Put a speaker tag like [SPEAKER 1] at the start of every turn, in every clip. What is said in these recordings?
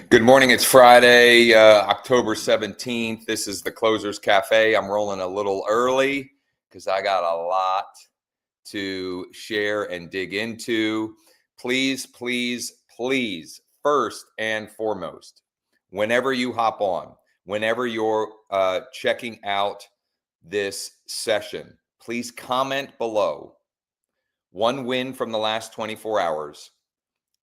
[SPEAKER 1] Good morning. It's Friday, October 17th. This is the Closers Cafe. I'm rolling a little early because I got a lot to share and dig into. Please, please, please, first and foremost, whenever you hop on, whenever you're checking out this session, please comment below one win from the last 24 hours.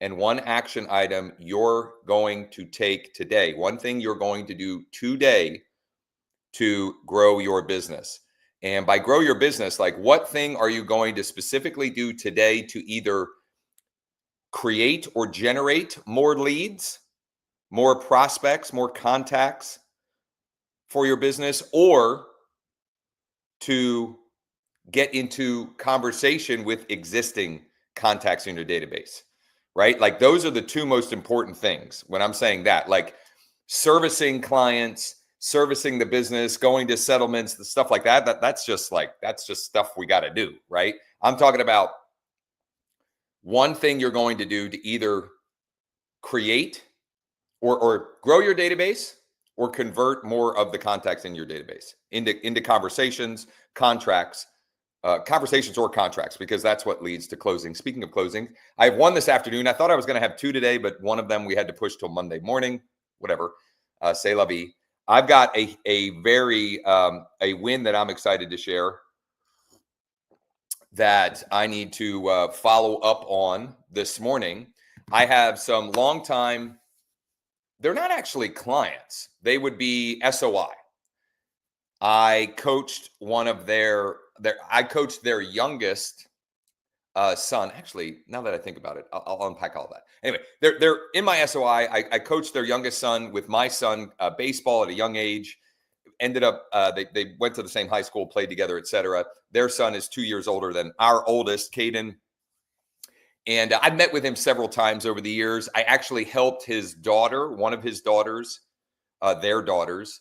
[SPEAKER 1] And one action item you're going to take today. One thing you're going to do today to grow your business. And by grow your business, like what thing are you going to specifically do today to either create or generate more leads, more prospects, more contacts for your business, or to get into conversation with existing contacts in your database? Right? Like those are the two most important things when I'm saying that, like servicing clients, servicing the business, going to settlements, the stuff like that, that's just stuff we got to do, right? I'm talking about one thing you're going to do to either create or grow your database or convert more of the contacts in your database into conversations, contracts, conversations or contracts, because that's what leads to closing. Speaking of closing, I have one this afternoon. I thought I was going to have two today, but one of them we had to push till Monday morning, whatever. C'est la vie. I've got a win that I'm excited to share that I need to follow up on this morning. I have some longtime, they're not actually clients. They would be SOI. I coached one of their youngest son. Actually, now that I think about it, I'll unpack all that. Anyway, they're in my SOI. I coached their youngest son with my son baseball at a young age. Ended up they went to the same high school, played together, etc. Their son is 2 years older than our oldest, Caden. And I've met with him several times over the years. I actually helped his daughter, one of his daughters, their daughters,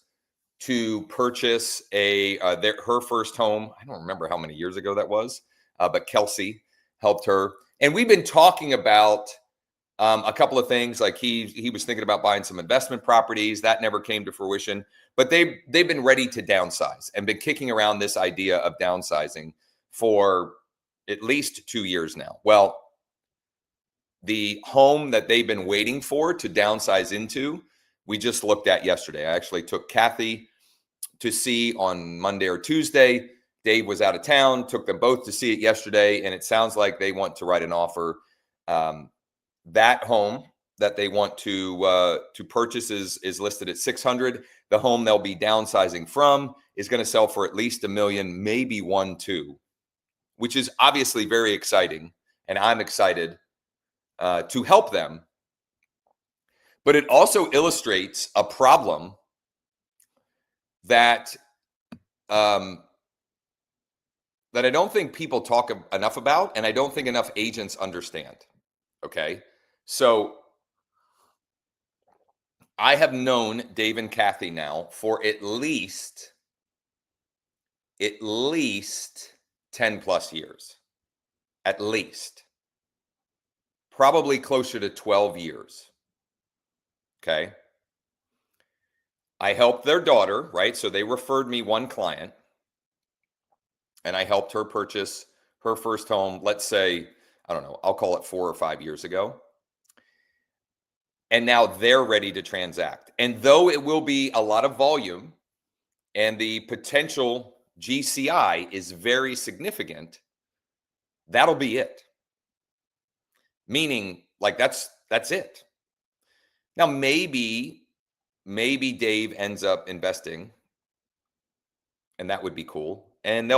[SPEAKER 1] to purchase her first home. I don't remember how many years ago that was, but Kelsey helped her. And we've been talking about a couple of things. Like he was thinking about buying some investment properties. That never came to fruition. But they've been ready to downsize and been kicking around this idea of downsizing for at least 2 years now. Well, the home that they've been waiting for to downsize into, we just looked at yesterday. I actually took Kathy to see on Monday or Tuesday. Dave was out of town, took them both to see it yesterday, and it sounds like they want to write an offer. That home that they want to purchase is listed at $600,000. The home they'll be downsizing from is going to sell for at least $1 million, maybe $1.2 million, which is obviously very exciting, and I'm excited to help them. But it also illustrates a problem that I don't think people talk enough about, and I don't think enough agents understand. Okay, so I have known Dave and Kathy now for at least 10 plus years, at least. Probably closer to 12 years. Okay. I helped their daughter, right? So they referred me one client and I helped her purchase her first home, let's say, I don't know, I'll call it 4 or 5 years ago. And now they're ready to transact. And though it will be a lot of volume and the potential GCI is very significant, that'll be it. Meaning, like that's it. Now, maybe Dave ends up investing, and that would be cool. And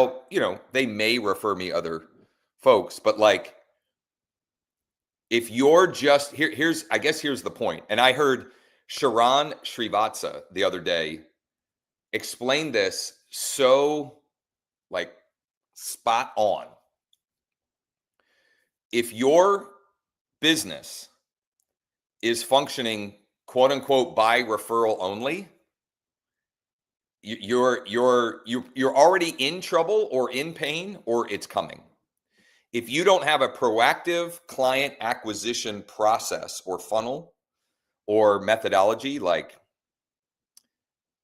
[SPEAKER 1] they may refer me other folks, but like, if you're just here's the point. And I heard Sharon Srivatsa the other day explain this so like spot on. If your business is functioning quote unquote by referral only, you're already in trouble or in pain, or it's coming. If you don't have a proactive client acquisition process or funnel, or methodology, like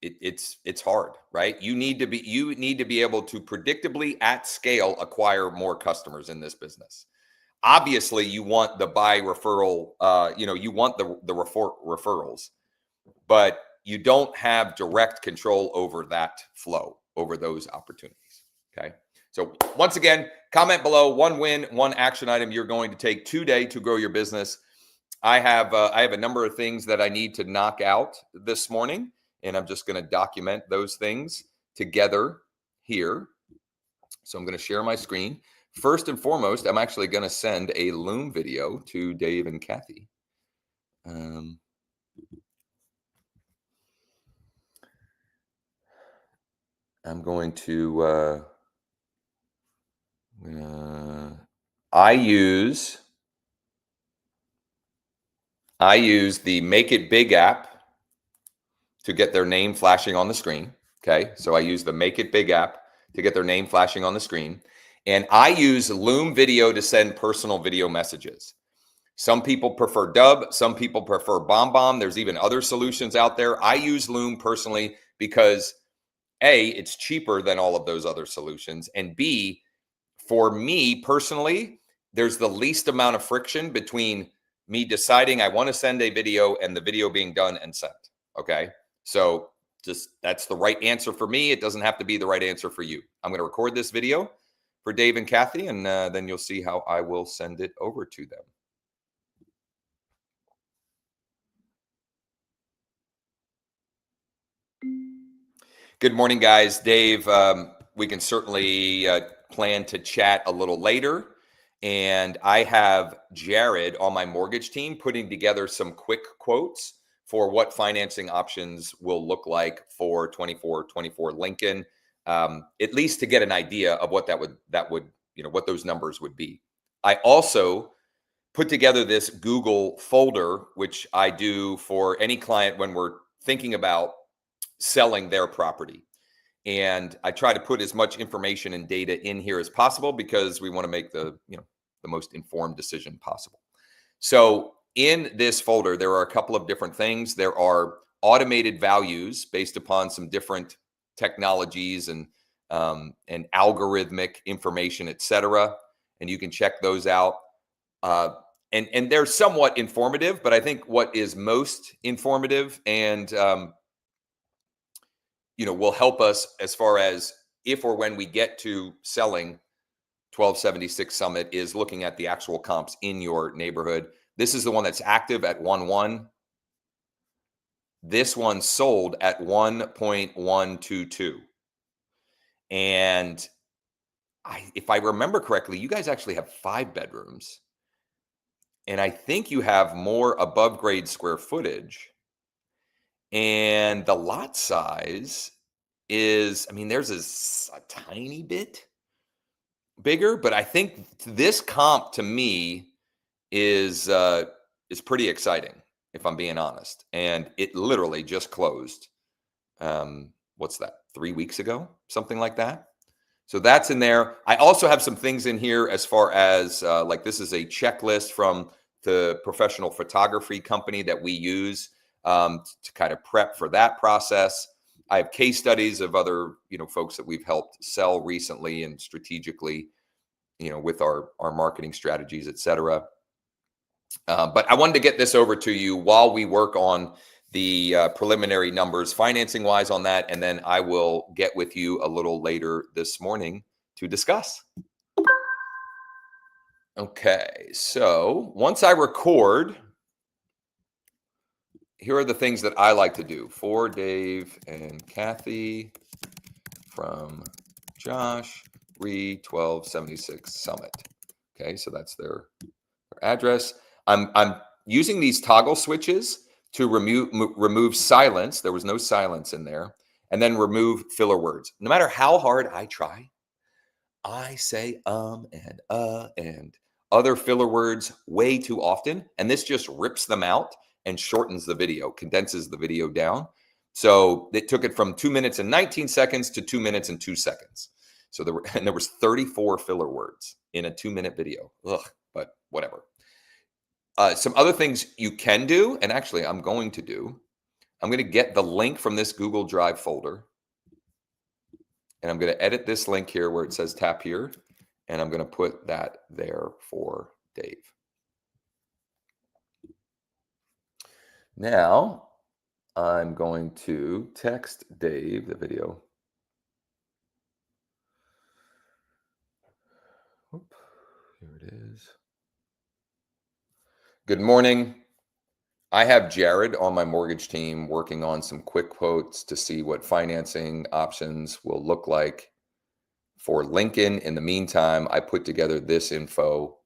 [SPEAKER 1] it's hard, right? You need to be able to predictably at scale acquire more customers in this business. Obviously, you want the buy referral, you want the referrals, but you don't have direct control over that flow, over those opportunities. Okay. So once again, comment below one win, one action item you're going to take today to grow your business. I have a number of things that I need to knock out this morning, and I'm just going to document those things together here. So I'm going to share my screen. First and foremost, I'm actually going to send a Loom video to Dave and Kathy. I'm going to, I use the Make It Big app to get their name flashing on the screen. Okay. So I use the Make It Big app to get their name flashing on the screen. And I use Loom Video to send personal video messages. Some people prefer Dub. Some people prefer BombBomb. There's even other solutions out there. I use Loom personally because A, it's cheaper than all of those other solutions. And B, for me personally, there's the least amount of friction between me deciding I want to send a video and the video being done and sent. Okay. So just that's the right answer for me. It doesn't have to be the right answer for you. I'm going to record this video for Dave and Kathy, and then you'll see how I will send it over to them. Good morning, guys. Dave, we can certainly plan to chat a little later. And I have Jared on my mortgage team putting together some quick quotes for what financing options will look like for 24 Lincoln, at least to get an idea of what that would, what those numbers would be. I also put together this Google folder, which I do for any client when we're thinking about selling their property. And I try to put as much information and data in here as possible because we want to make the most informed decision possible. So in this folder, there are a couple of different things. There are automated values based upon some different technologies and algorithmic information, et cetera. And you can check those out. And they're somewhat informative, but I think what is most informative and will help us as far as if or when we get to selling 1276 Summit is looking at the actual comps in your neighborhood. This is the one that's active at 1.1. This one sold at 1.122. And if I remember correctly, you guys actually have 5 bedrooms. And I think you have more above grade square footage. And the lot size is, theirs is a tiny bit bigger, but I think this comp to me is pretty exciting, if I'm being honest. And it literally just closed. What's that? 3 weeks ago, something like that. So that's in there. I also have some things in here as far as like this is a checklist from the professional photography company that we use to kind of prep for that process. I have case studies of other, folks that we've helped sell recently and strategically, with our marketing strategies, et cetera. But I wanted to get this over to you while we work on the preliminary numbers financing wise on that. And then I will get with you a little later this morning to discuss. Okay. So once I record, here are the things that I like to do for Dave and Kathy from Josh Reed 1276 Summit. Okay, so that's their address. I'm using these toggle switches to remove silence. There was no silence in there, and then remove filler words. No matter how hard I try, I say and other filler words way too often, and this just rips them out and shortens the video, condenses the video down. So it took it from 2 minutes and 19 seconds to 2 minutes and 2 seconds. So there was 34 filler words in a 2-minute video. Ugh, but whatever. Some other things you can do, and actually I'm going to get the link from this Google Drive folder, and I'm going to edit this link here where it says tap here, and I'm going to put that there for Dave. Now, I'm going to text Dave the video. Oop, here it is. Good morning. I have Jared on my mortgage team working on some quick quotes to see what financing options will look like for Lincoln. In the meantime, I put together this info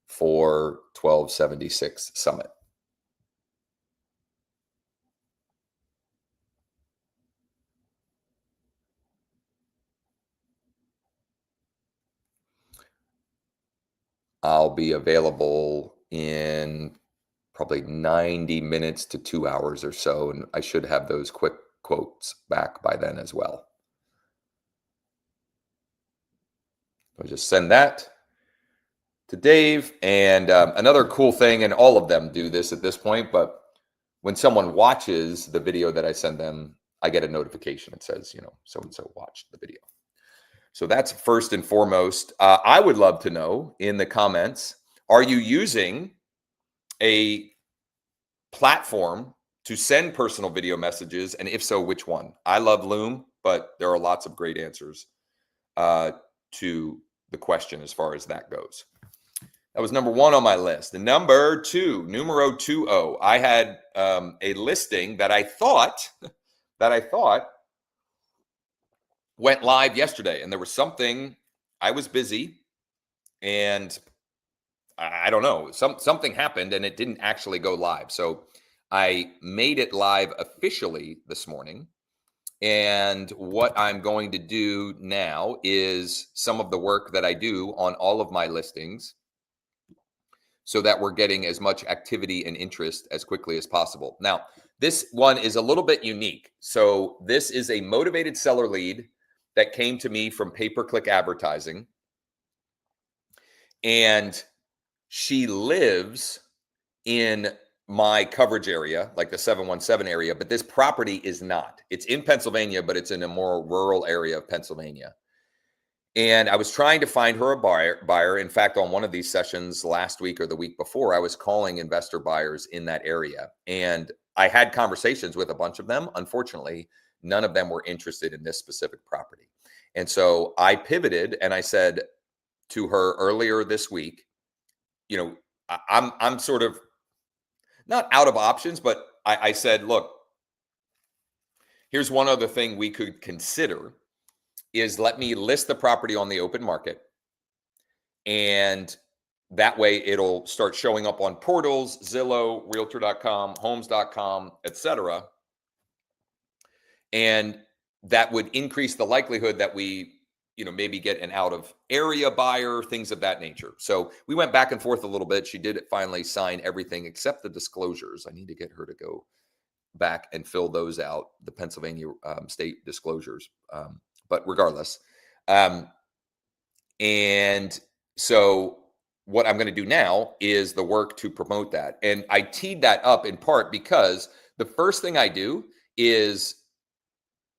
[SPEAKER 1] for 1276 Summit. I'll be available in probably 90 minutes to 2 hours or so, and I should have those quick quotes back by then as well. I'll just send that to Dave. And another cool thing, and all of them do this at this point, but when someone watches the video that I send them, I get a notification. It says, so-and-so watched the video. So that's first and foremost. I would love to know in the comments, are you using a platform to send personal video messages? And if so, which one? I love Loom, but there are lots of great answers to the question as far as that goes. That was number one on my list. And number two, numero 20. I had a listing that I thought went live yesterday, and there was something. I was busy, and I don't know, something happened, and it didn't actually go live. So I made it live officially this morning. And what I'm going to do now is some of the work that I do on all of my listings so that we're getting as much activity and interest as quickly as possible. Now, this one is a little bit unique. So this is a motivated seller lead that came to me from pay-per-click advertising. And she lives in my coverage area, like the 717 area, but this property is not. It's in Pennsylvania, but it's in a more rural area of Pennsylvania. And I was trying to find her a buyer. In fact, on one of these sessions last week or the week before, I was calling investor buyers in that area. And I had conversations with a bunch of them. Unfortunately, none of them were interested in this specific property. And so I pivoted and I said to her earlier this week, I'm sort of not out of options, but I said, look, here's one other thing we could consider is let me list the property on the open market. And that way it'll start showing up on portals, Zillow, Realtor.com, Homes.com, etc. And that would increase the likelihood that we, maybe get an out of area buyer, things of that nature. So we went back and forth a little bit. She did finally sign everything except the disclosures. I need to get her to go back and fill those out, the Pennsylvania state disclosures. But regardless. And so what I'm going to do now is the work to promote that. And I teed that up in part because the first thing I do is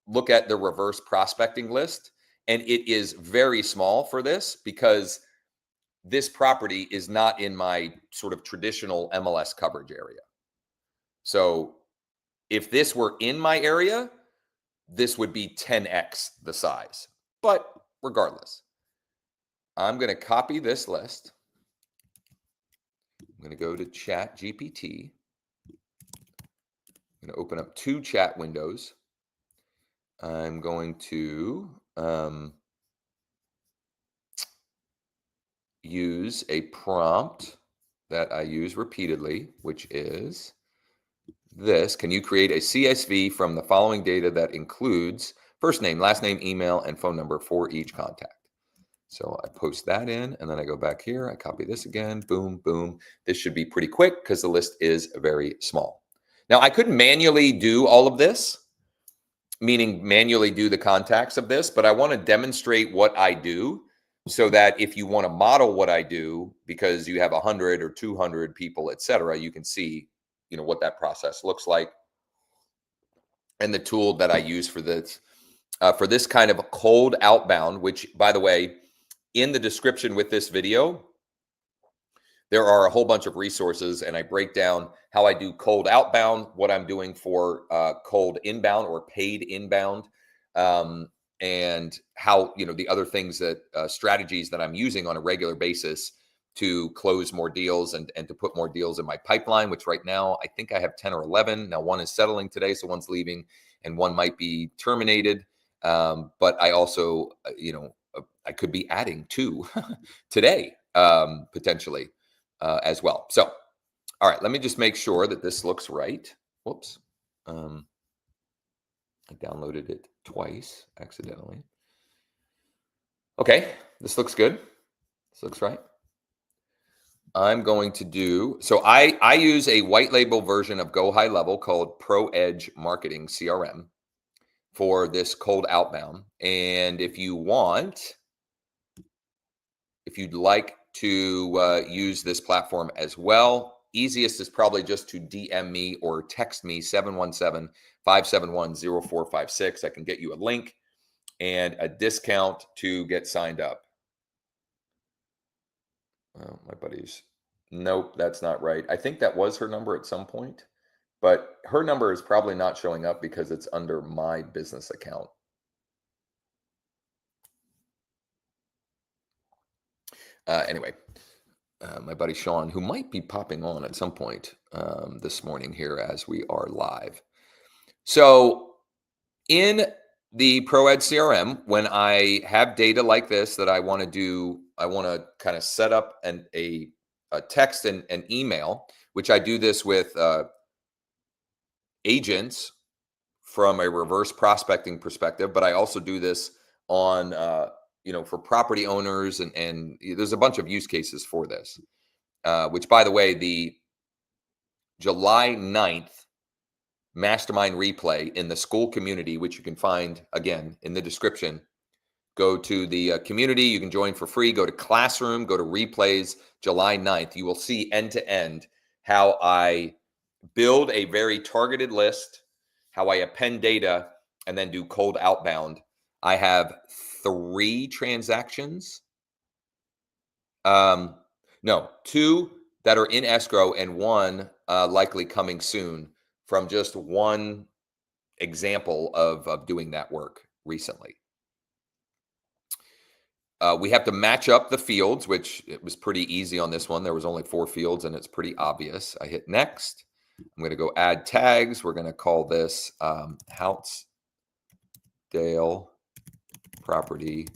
[SPEAKER 1] look at the reverse prospecting list. And it is very small for this because this property is not in my sort of traditional MLS coverage area. So if this were in my area, this would be 10x the size. But regardless, I'm going to copy this list. I'm going to go to Chat GPT. I'm going to open up 2 chat windows. I'm going to use a prompt that I use repeatedly, which is this. Can you create a CSV from the following data that includes first name, last name, email, and phone number for each contact? So I post that in, and then I go back here. I copy this again. Boom, boom. This should be pretty quick because the list is very small. Now, I could manually do all of this, meaning manually do the contacts of this, but I want to demonstrate what I do so that if you want to model what I do, because you have 100 or 200 people, etc., you can see, what that process looks like. And the tool that I use for this kind of a cold outbound, which, by the way, in the description with this video, there are a whole bunch of resources, and I break down how I do cold outbound, what I'm doing for cold inbound or paid inbound, and how, the other things that strategies that I'm using on a regular basis to close more deals and to put more deals in my pipeline, which right now I think I have 10 or 11. Now one is settling today, so one's leaving and one might be terminated. But I also, I could be adding two today, potentially. As well. So, all right, let me just make sure that this looks right. Whoops. I downloaded it twice accidentally. Okay, this looks good. This looks right. I'm going to do, so I use a white label version of Go High Level called Pro Edge Marketing CRM for this cold outbound. And if you'd like to use this platform as well, easiest is probably just to DM me or text me 717-571-0456. I can get you a link and a discount to get signed up. Oh, my buddies. Nope, that's not right. I think that was her number at some point, but her number is probably not showing up because it's under my business account. Anyway, my buddy Sean, who might be popping on at some point this morning here as we are live. So in the ProEd CRM, when I have data like this that I want to do, I want to kind of set up a text and an email, which I do this with agents from a reverse prospecting perspective, but I also do this on for property owners, and there's a bunch of use cases for this, which, by the way, the July 9th mastermind replay in the Skool community, which you can find again in the description. Go to the community, you can join for free, go to classroom, go to replays, July 9th. You will see end to end how I build a very targeted list, how I append data, and then do cold outbound. I have 3 transactions. No, 2 that are in escrow and 1 likely coming soon from just one example of doing that work recently. We have to match up the fields, which it was pretty easy on this one. There was only 4 fields and it's pretty obvious. I hit next. I'm going to go add tags. We're going to call this Houtzdale property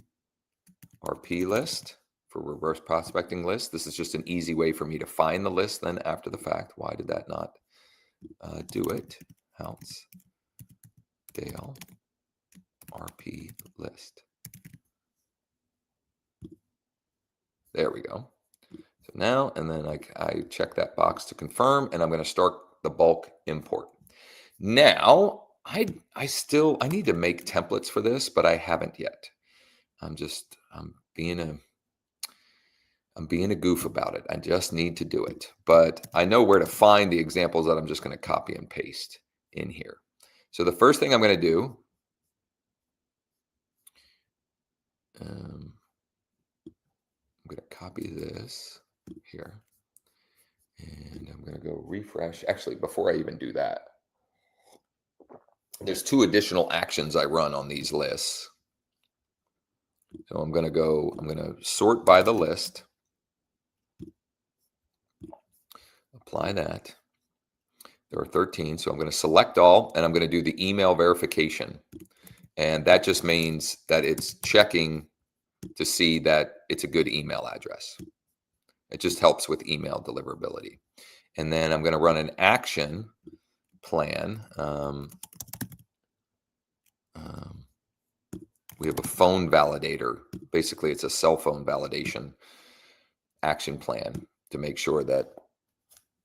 [SPEAKER 1] RP list for reverse prospecting list. This is just an easy way for me to find the list then after the fact. Why did that not do it? Houtzdale RP list. There we go. So now, and then I check that box to confirm, and I'm going to start the bulk import. Now, I need to make templates for this, but I haven't yet. I'm being a goof about it. I just need to do it, but I know where to find the examples that I'm just going to copy and paste in here. So the first thing I'm going to do, I'm going to copy this here, and I'm going to go refresh. Actually, before I even do that, there's 2 additional actions I run on these lists. So I'm going to sort by the list, apply that. There are 13, so I'm going to select all, and I'm going to do the email verification. And that just means that it's checking to see that it's a good email address. It just helps with email deliverability. And then I'm going to run an action plan. We have a phone validator. Basically, it's a cell phone validation action plan to make sure that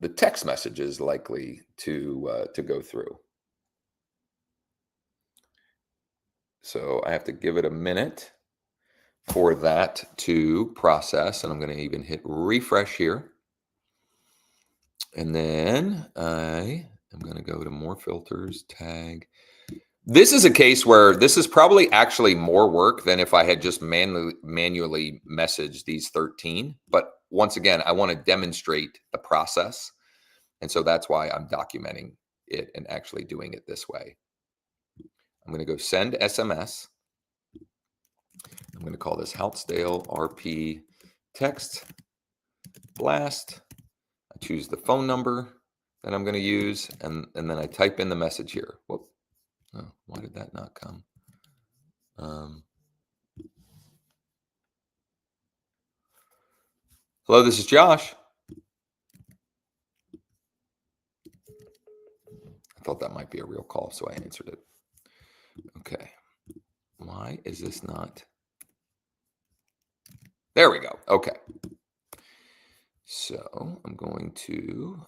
[SPEAKER 1] the text message is likely to go through. So I have to give it a minute for that to process. And I'm going to even hit refresh here. And then I am going to go to more filters, tag. This is a case where this is probably actually more work than if I had just manually messaged these 13. But once again, I want to demonstrate the process. And so that's why I'm documenting it and actually doing it this way. I'm going to go send SMS. I'm going to call this Houtzdale RP text blast. I choose the phone number that I'm going to use, and then I type in the message here. Whoop. Oh, why did that not come? Hello, this is Josh. I thought that might be a real call, so I answered it. Okay. Why is this not? There we go. Okay. So I'm going to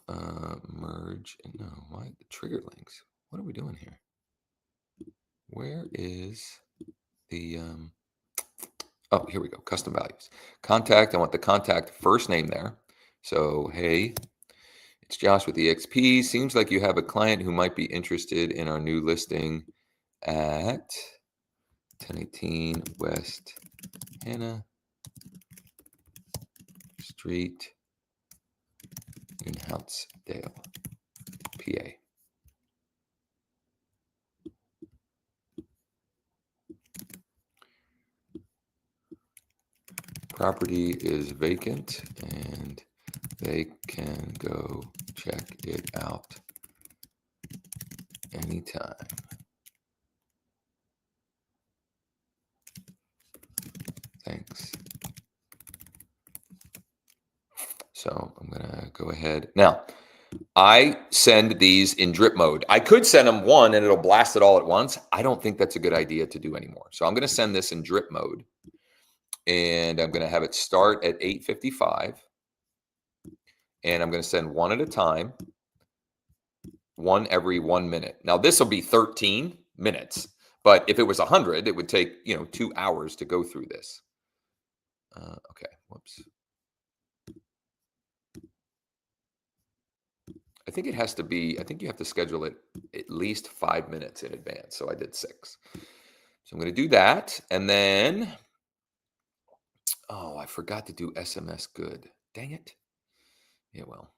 [SPEAKER 1] merge. No, why the trigger links? What are we doing here? Where is the oh, here we go. Custom values. Contact. I want the contact first name there. So, hey, it's Josh with EXP. Seems like you have a client who might be interested in our new listing at 1018 West Hannah Street in Houtzdale, PA. Property is vacant and they can go check it out anytime. Thanks. So I'm going to go ahead. Now, I send these in drip mode. I could send them one and it'll blast it all at once. I don't think that's a good idea to do anymore. So I'm going to send this in drip mode. And I'm going to have it start at 8:55. And I'm going to send one at a time, one every 1 minute. Now, this will be 13 minutes. But if it was 100, it would take, 2 hours to go through this. Okay, whoops. I think it has to be, I think you have to schedule it at least 5 minutes in advance. So I did 6. So I'm going to do that. And then, oh, I forgot to do SMS good. Dang it. Yeah, well.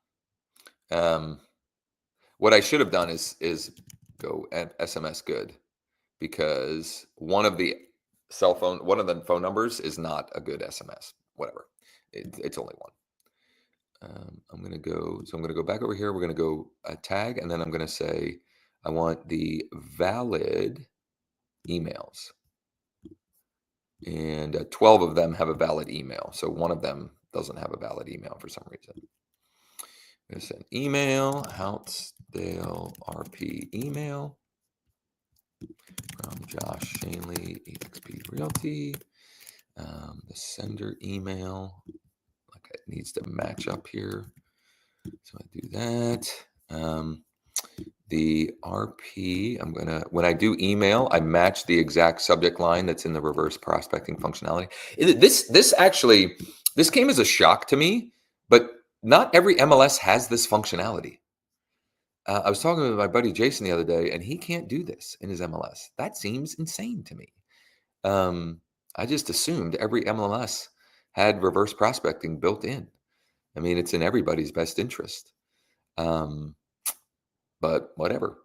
[SPEAKER 1] What I should have done is go at SMS good, because one of the phone numbers is not a good SMS. Whatever. It's only one. I'm going to go back over here. We're going to go tag, and then I'm going to say, I want the valid emails. And 12 of them have a valid email. So one of them doesn't have a valid email for some reason. I'm going to send email, Houtzdale RP email from Josh Schoenly, EXP Realty. The sender email, like it needs to match up here. So I do that. The RP, when I do email, I match the exact subject line that's in the reverse prospecting functionality. This came as a shock to me, but not every MLS has this functionality. I was talking with my buddy Jason the other day, and he can't do this in his MLS. That seems insane to me. I just assumed every MLS had reverse prospecting built in. I mean, it's in everybody's best interest. But whatever.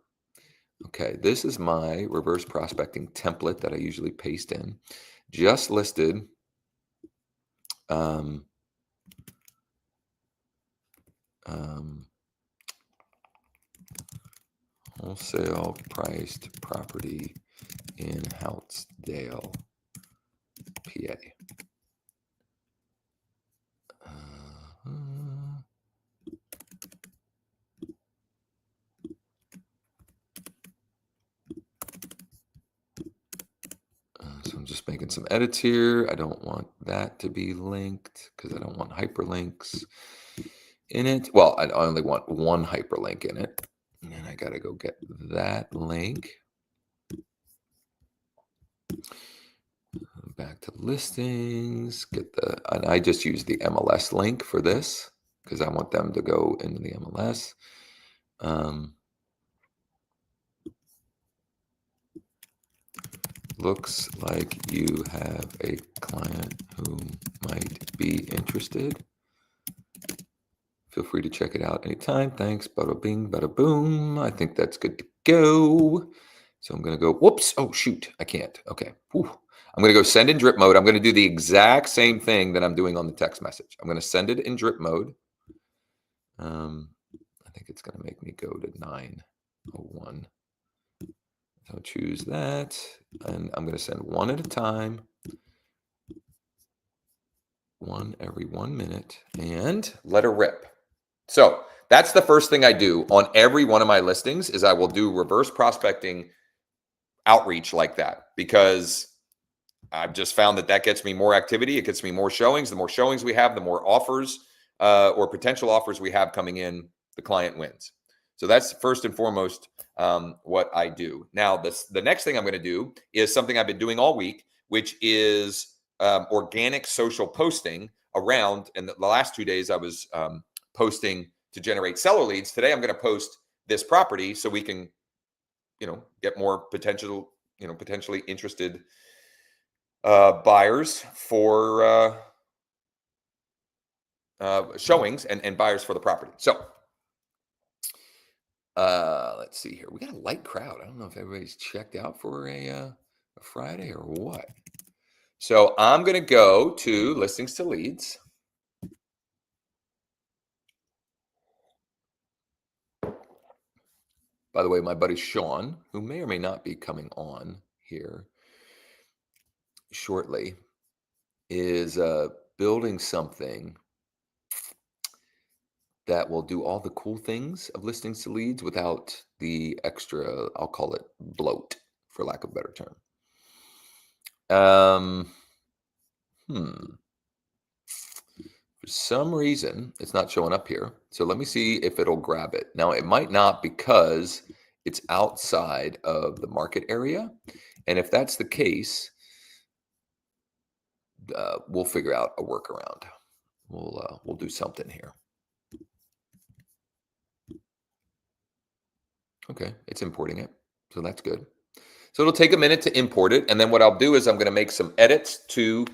[SPEAKER 1] Okay, this is my reverse prospecting template that I usually paste in. Just listed wholesale priced property in Houtzdale, PA. So I'm just making some edits here. I don't want that to be linked because I don't want hyperlinks in it. Well, I only want one hyperlink in it. And I got to go get that link. back to listings, and I just use the MLS link for this because I want them to go into the MLS. Looks like you have a client who might be interested. Feel free to check it out anytime. Thanks. Bada bing, bada boom. I think that's good to go. So I'm going to go, whoops. Oh, shoot. I can't. Okay. Whew. I'm going to go send in drip mode. I'm going to do the exact same thing that I'm doing on the text message. I'm going to send it in drip mode. I think it's going to make me go to 9:01. So choose that. And I'm going to send one at a time. One every 1 minute. And let her rip. So that's the first thing I do on every one of my listings is I will do reverse prospecting outreach like that, because I've just found that gets me more activity. It gets me more showings. The more showings we have, the more offers or potential offers we have coming in, the client wins. So that's first and foremost what I do. Now, the next thing I'm going to do is something I've been doing all week, which is organic social posting around. And the last 2 days I was posting to generate seller leads. Today I'm going to post this property so we can, get more potentially interested buyers for showings and buyers for the property. So let's see here. We got a light crowd. I don't know if everybody's checked out for a Friday or what. So I'm going to go to listings to leads. By the way, my buddy Sean, who may or may not be coming on here shortly, is building something that will do all the cool things of listings to leads without the extra, I'll call it bloat, for lack of a better term. For some reason, it's not showing up here. So let me see if it'll grab it. Now, it might not, because it's outside of the market area. And if that's the case, we'll figure out a workaround. We'll do something here. Okay, it's importing it. So that's good. So it'll take a minute to import it. And then what I'll do is I'm going to make some edits to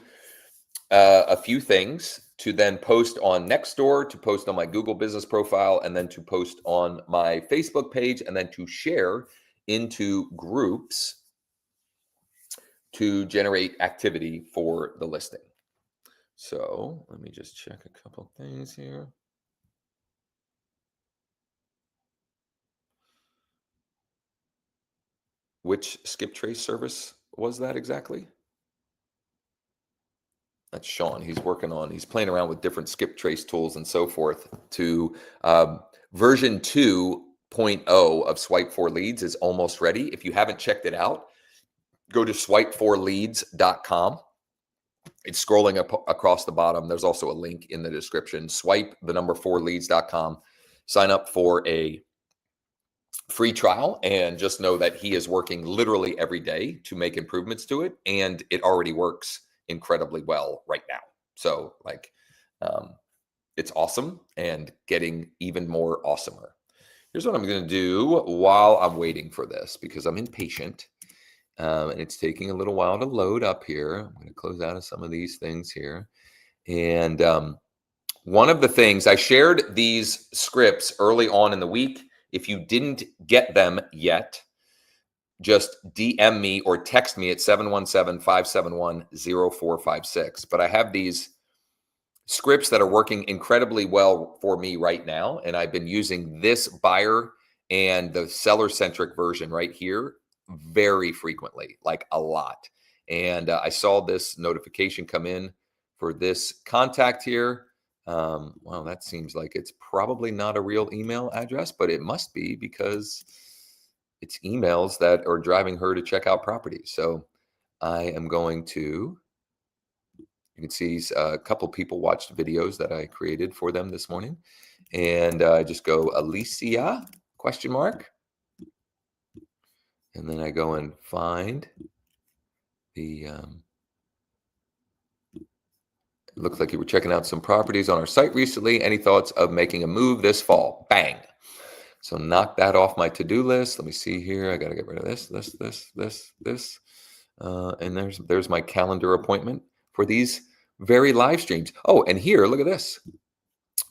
[SPEAKER 1] a few things to then post on Nextdoor, to post on my Google business profile, and then to post on my Facebook page, and then to share into groups to generate activity for the listing. So let me just check a couple things here. Which skip trace service was that exactly? That's Sean. He's playing around with different skip trace tools and so forth to version 2.0 of Swipe for Leads is almost ready. If you haven't checked it out, go to swipe4leads.com. It's scrolling up across the bottom. There's also a link in the description. Swipe 4leads.com. Sign up for a free trial and just know that he is working literally every day to make improvements to it, and it already works incredibly well right now. So it's awesome and getting even more awesomer. Here's what I'm going to do while I'm waiting for this, because I'm impatient and it's taking a little while to load up here. I'm going to close out of some of these things here. And one of the things, I shared these scripts early on in the week. If you didn't get them yet, just DM me or text me at 717-571-0456. But I have these scripts that are working incredibly well for me right now. And I've been using this buyer and the seller-centric version right here very frequently, like a lot. And I saw this notification come in for this contact here. Well, that seems like it's probably not a real email address, but it must be, because it's emails that are driving her to check out properties. So I am going to, you can see a couple people watched videos that I created for them this morning. And I just go Alicia ? And then I go and find the It looks like you were checking out some properties on our site recently. Any thoughts of making a move this fall? Bang. So knock that off my to-do list. Let me see here. I got to get rid of this. And there's my calendar appointment for these very live streams. Oh, and here, look at this.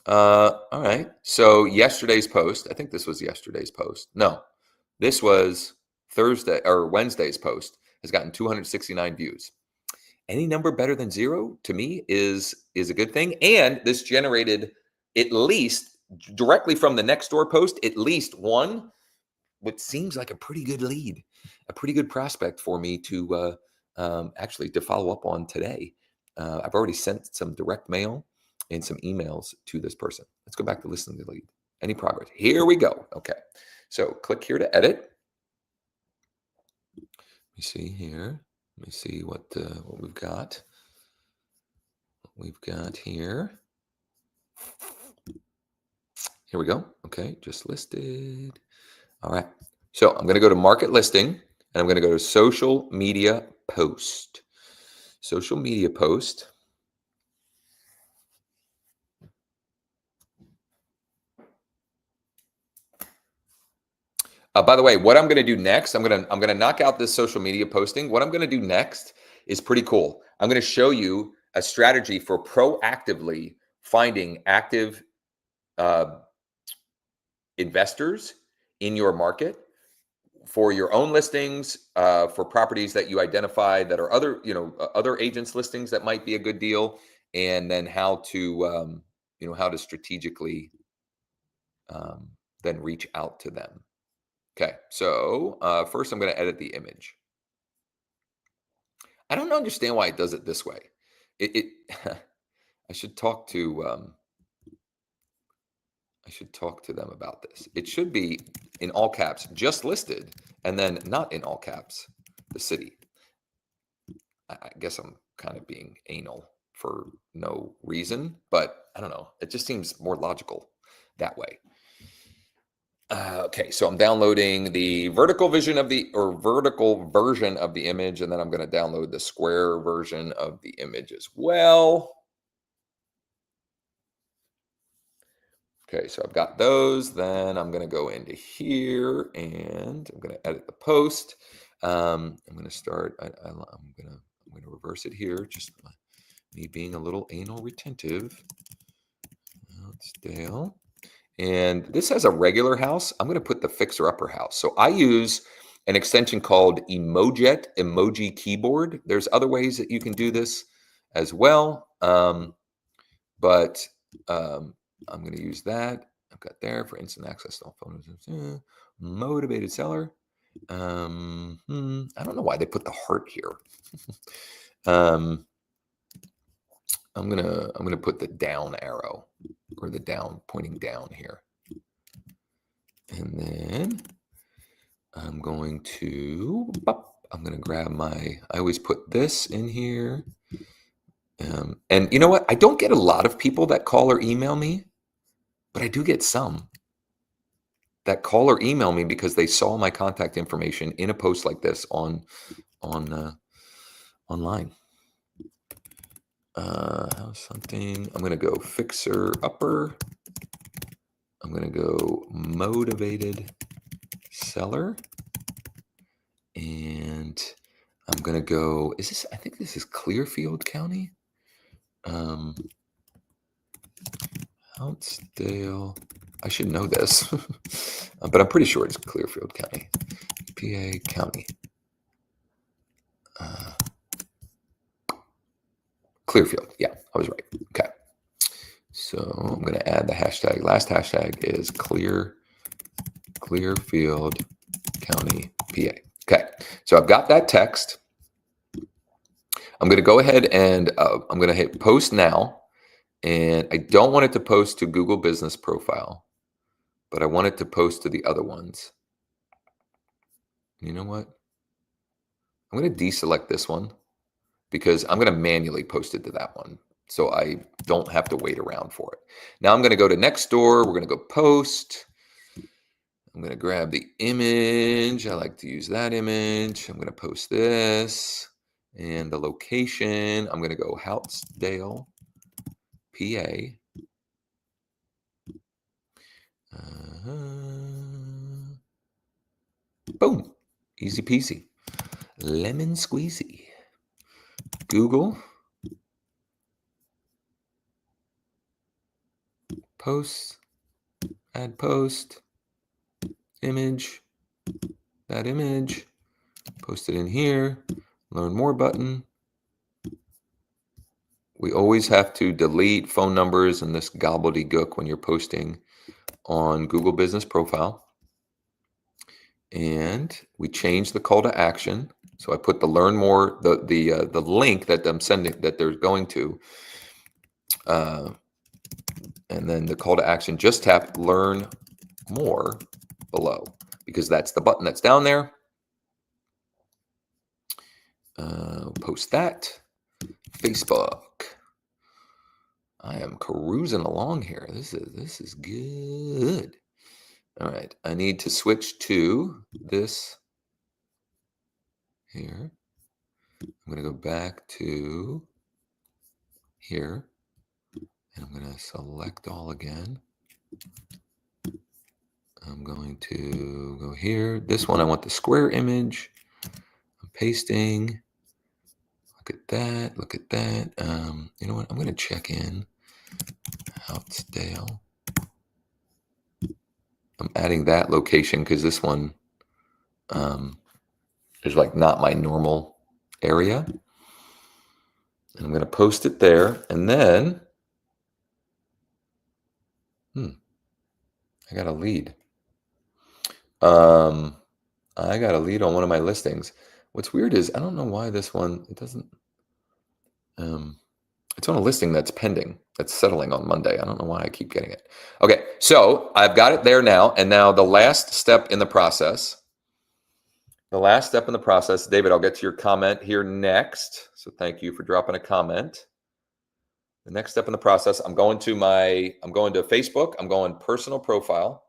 [SPEAKER 1] All right. So yesterday's post, I think this was yesterday's post. No, this was Thursday or Wednesday's post, has gotten 269 views. Any number better than 0 to me is a good thing. And this generated at least directly from the Nextdoor post, at least one, what seems like a pretty good lead, a pretty good prospect for me to actually to follow up on today. I've already sent some direct mail and some emails to this person. Let's go back to listening to the lead. Any progress? Here we go. Okay. So click here to edit. Let me see here. Let me see what we've got. What we've got here. Here we go. Okay, just listed. All right. So I'm going to go to market listing and I'm going to go to social media post. Social media post. By the way, what I'm going to do next, I'm going to knock out this social media posting. What I'm going to do next is pretty cool. I'm going to show you a strategy for proactively finding active investors in your market for your own listings, for properties that you identify that are other agents' listings that might be a good deal, and then how to strategically then reach out to them. Okay, so first I'm going to edit the image. I don't understand why it does it this way. I should talk to them about this. It should be in all caps, just listed, and then not in all caps, the city. I guess I'm kind of being anal for no reason, but I don't know. It just seems more logical that way. Okay, so I'm downloading the vertical version of the image, and then I'm going to download the square version of the image as well. Okay, so I've got those. Then I'm going to go into here and I'm going to edit the post. I'm going to start. I'm going to reverse it here. Just me being a little anal retentive. It's Dale. And this has a regular house. I'm going to put the fixer-upper house. So I use an extension called Emoji Keyboard. There's other ways that you can do this as well. But I'm going to use that. I've got there for instant access to all photos. Motivated seller. I don't know why they put the heart here. I'm gonna put the down arrow or the down pointing down here, and then I'm going to grab my. I always put this in here. And you know what? I don't get a lot of people that call or email me, but I do get some that call or email me because they saw my contact information in a post like this online. Something. I'm going to go fixer upper. I'm going to go motivated seller. And I'm going to go, I think this is Clearfield County. Houtzdale. I should know this, but I'm pretty sure it's Clearfield County, PA County. Clearfield. Yeah, I was right. Okay. So I'm going to add the hashtag. Last hashtag is Clearfield County, PA. Okay. So I've got that text. I'm going to go ahead and I'm going to hit post now. And I don't want it to post to Google Business Profile, but I want it to post to the other ones. You know what? I'm going to deselect this one because I'm going to manually post it to that one. So I don't have to wait around for it. Now I'm going to go to Nextdoor. We're going to go post. I'm going to grab the image. I like to use that image. I'm going to post this and the location. I'm going to go Houtzdale. PA. Boom. Easy peasy. Lemon squeezy. Google. Posts. Add post. Image. That image. Post it in here. Learn more button. We always have to delete phone numbers and this gobbledygook when you're posting on Google Business Profile. And we change the call to action. So I put the learn more, the link that I'm sending, that they're going to, and then the call to action, just tap learn more below, because that's the button that's down there. Post that. Facebook. I am cruising along here. This is good. All right, I need to switch to this here. I'm going to go back to here, and I'm going to select all again. I'm going to go here. This one, I want the square image. I'm pasting. Look at that. Look at that. You know what? I'm going to check in. Outdale. I'm adding that location because this one is like not my normal area. And I'm going to post it there. And then, I got a lead. I got a lead on one of my listings. What's weird is I don't know why this one, it doesn't, it's on a listing that's pending, that's settling on Monday. I don't know why I keep getting it. Okay, so I've got it there now. And now the last step in the process, David, I'll get to your comment here next. So thank you for dropping a comment. The next step in the process, I'm going to Facebook. I'm going personal profile.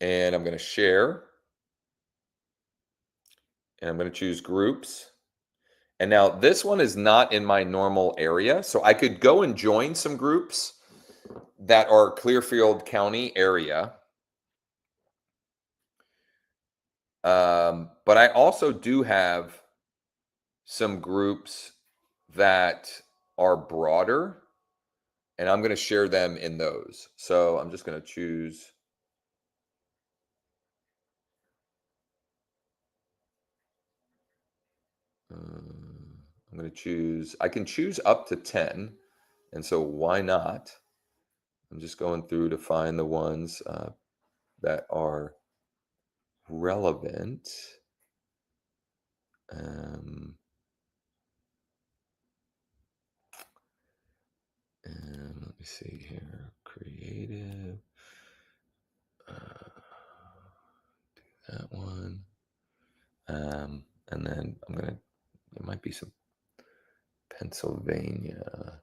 [SPEAKER 1] And I'm going to share. And I'm going to choose groups. And now this one is not in my normal area. So I could go and join some groups that are Clearfield County area. But I also do have some groups that are broader, and I'm going to share them in those. So I'm just going to choose. I'm going to choose. I can choose up to 10. And so why not? I'm just going through to find the ones that are relevant. And let me see here. Creative. Do that one. And then I'm going to, there might be some Pennsylvania.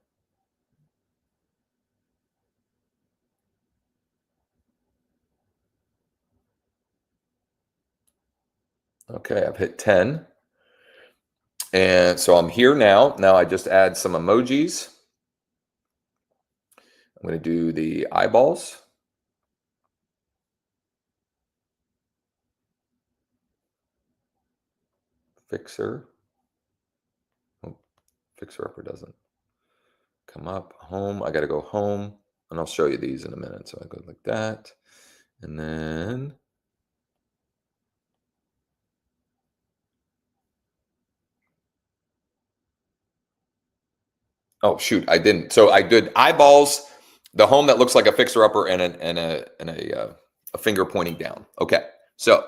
[SPEAKER 1] Okay, I've hit 10. And so I'm here now. Now I just add some emojis. I'm going to do the eyeballs. Fixer. Oh, fixer upper doesn't come up. Home. I got to go home. And I'll show you these in a minute. So I go like that. And then oh shoot, I didn't. So I did eyeballs, the home that looks like a fixer upper, and a finger pointing down. Okay, so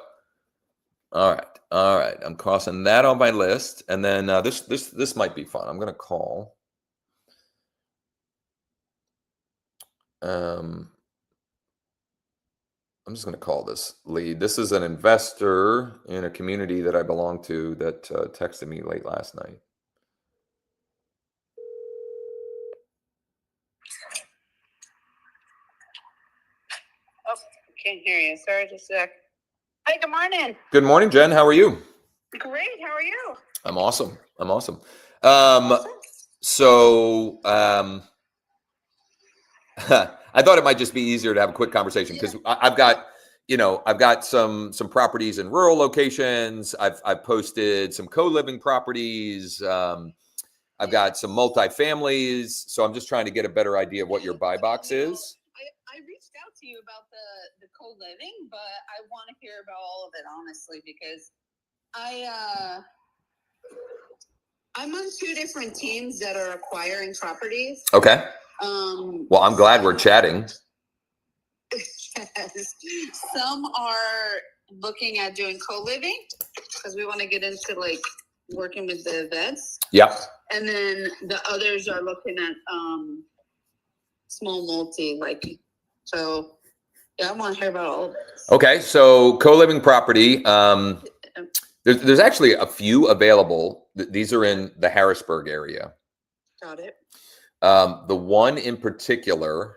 [SPEAKER 1] all right. I'm crossing that on my list, and then this might be fun. I'm gonna call. I'm just gonna call this lead. This is an investor in a community that I belong to that texted me late last night.
[SPEAKER 2] Oh, can't hear you. Sorry, just a sec. Hi, good morning.
[SPEAKER 1] Good morning, Jen. How are you?
[SPEAKER 2] Great. How are you?
[SPEAKER 1] I'm awesome. I'm awesome.
[SPEAKER 2] Awesome.
[SPEAKER 1] So I thought it might just be easier to have a quick conversation because I've got, I've got some properties in rural locations. I've posted some co-living properties. I've got some multifamilies. So I'm just trying to get a better idea of what your buy box is.
[SPEAKER 2] I reached out to you about the co-living, but I want to hear about all of it, honestly, because I'm on 2 different teams that are acquiring properties.
[SPEAKER 1] Okay. Well, I'm glad we're chatting.
[SPEAKER 2] Some are looking at doing co-living because we want to get into like working with the events.
[SPEAKER 1] Yep.
[SPEAKER 2] And then the others are looking at small multi, like, so yeah, I want to hear about all of this.
[SPEAKER 1] Okay, so co-living property. There's actually a few available. These are in the Harrisburg area.
[SPEAKER 2] Got it.
[SPEAKER 1] The one in particular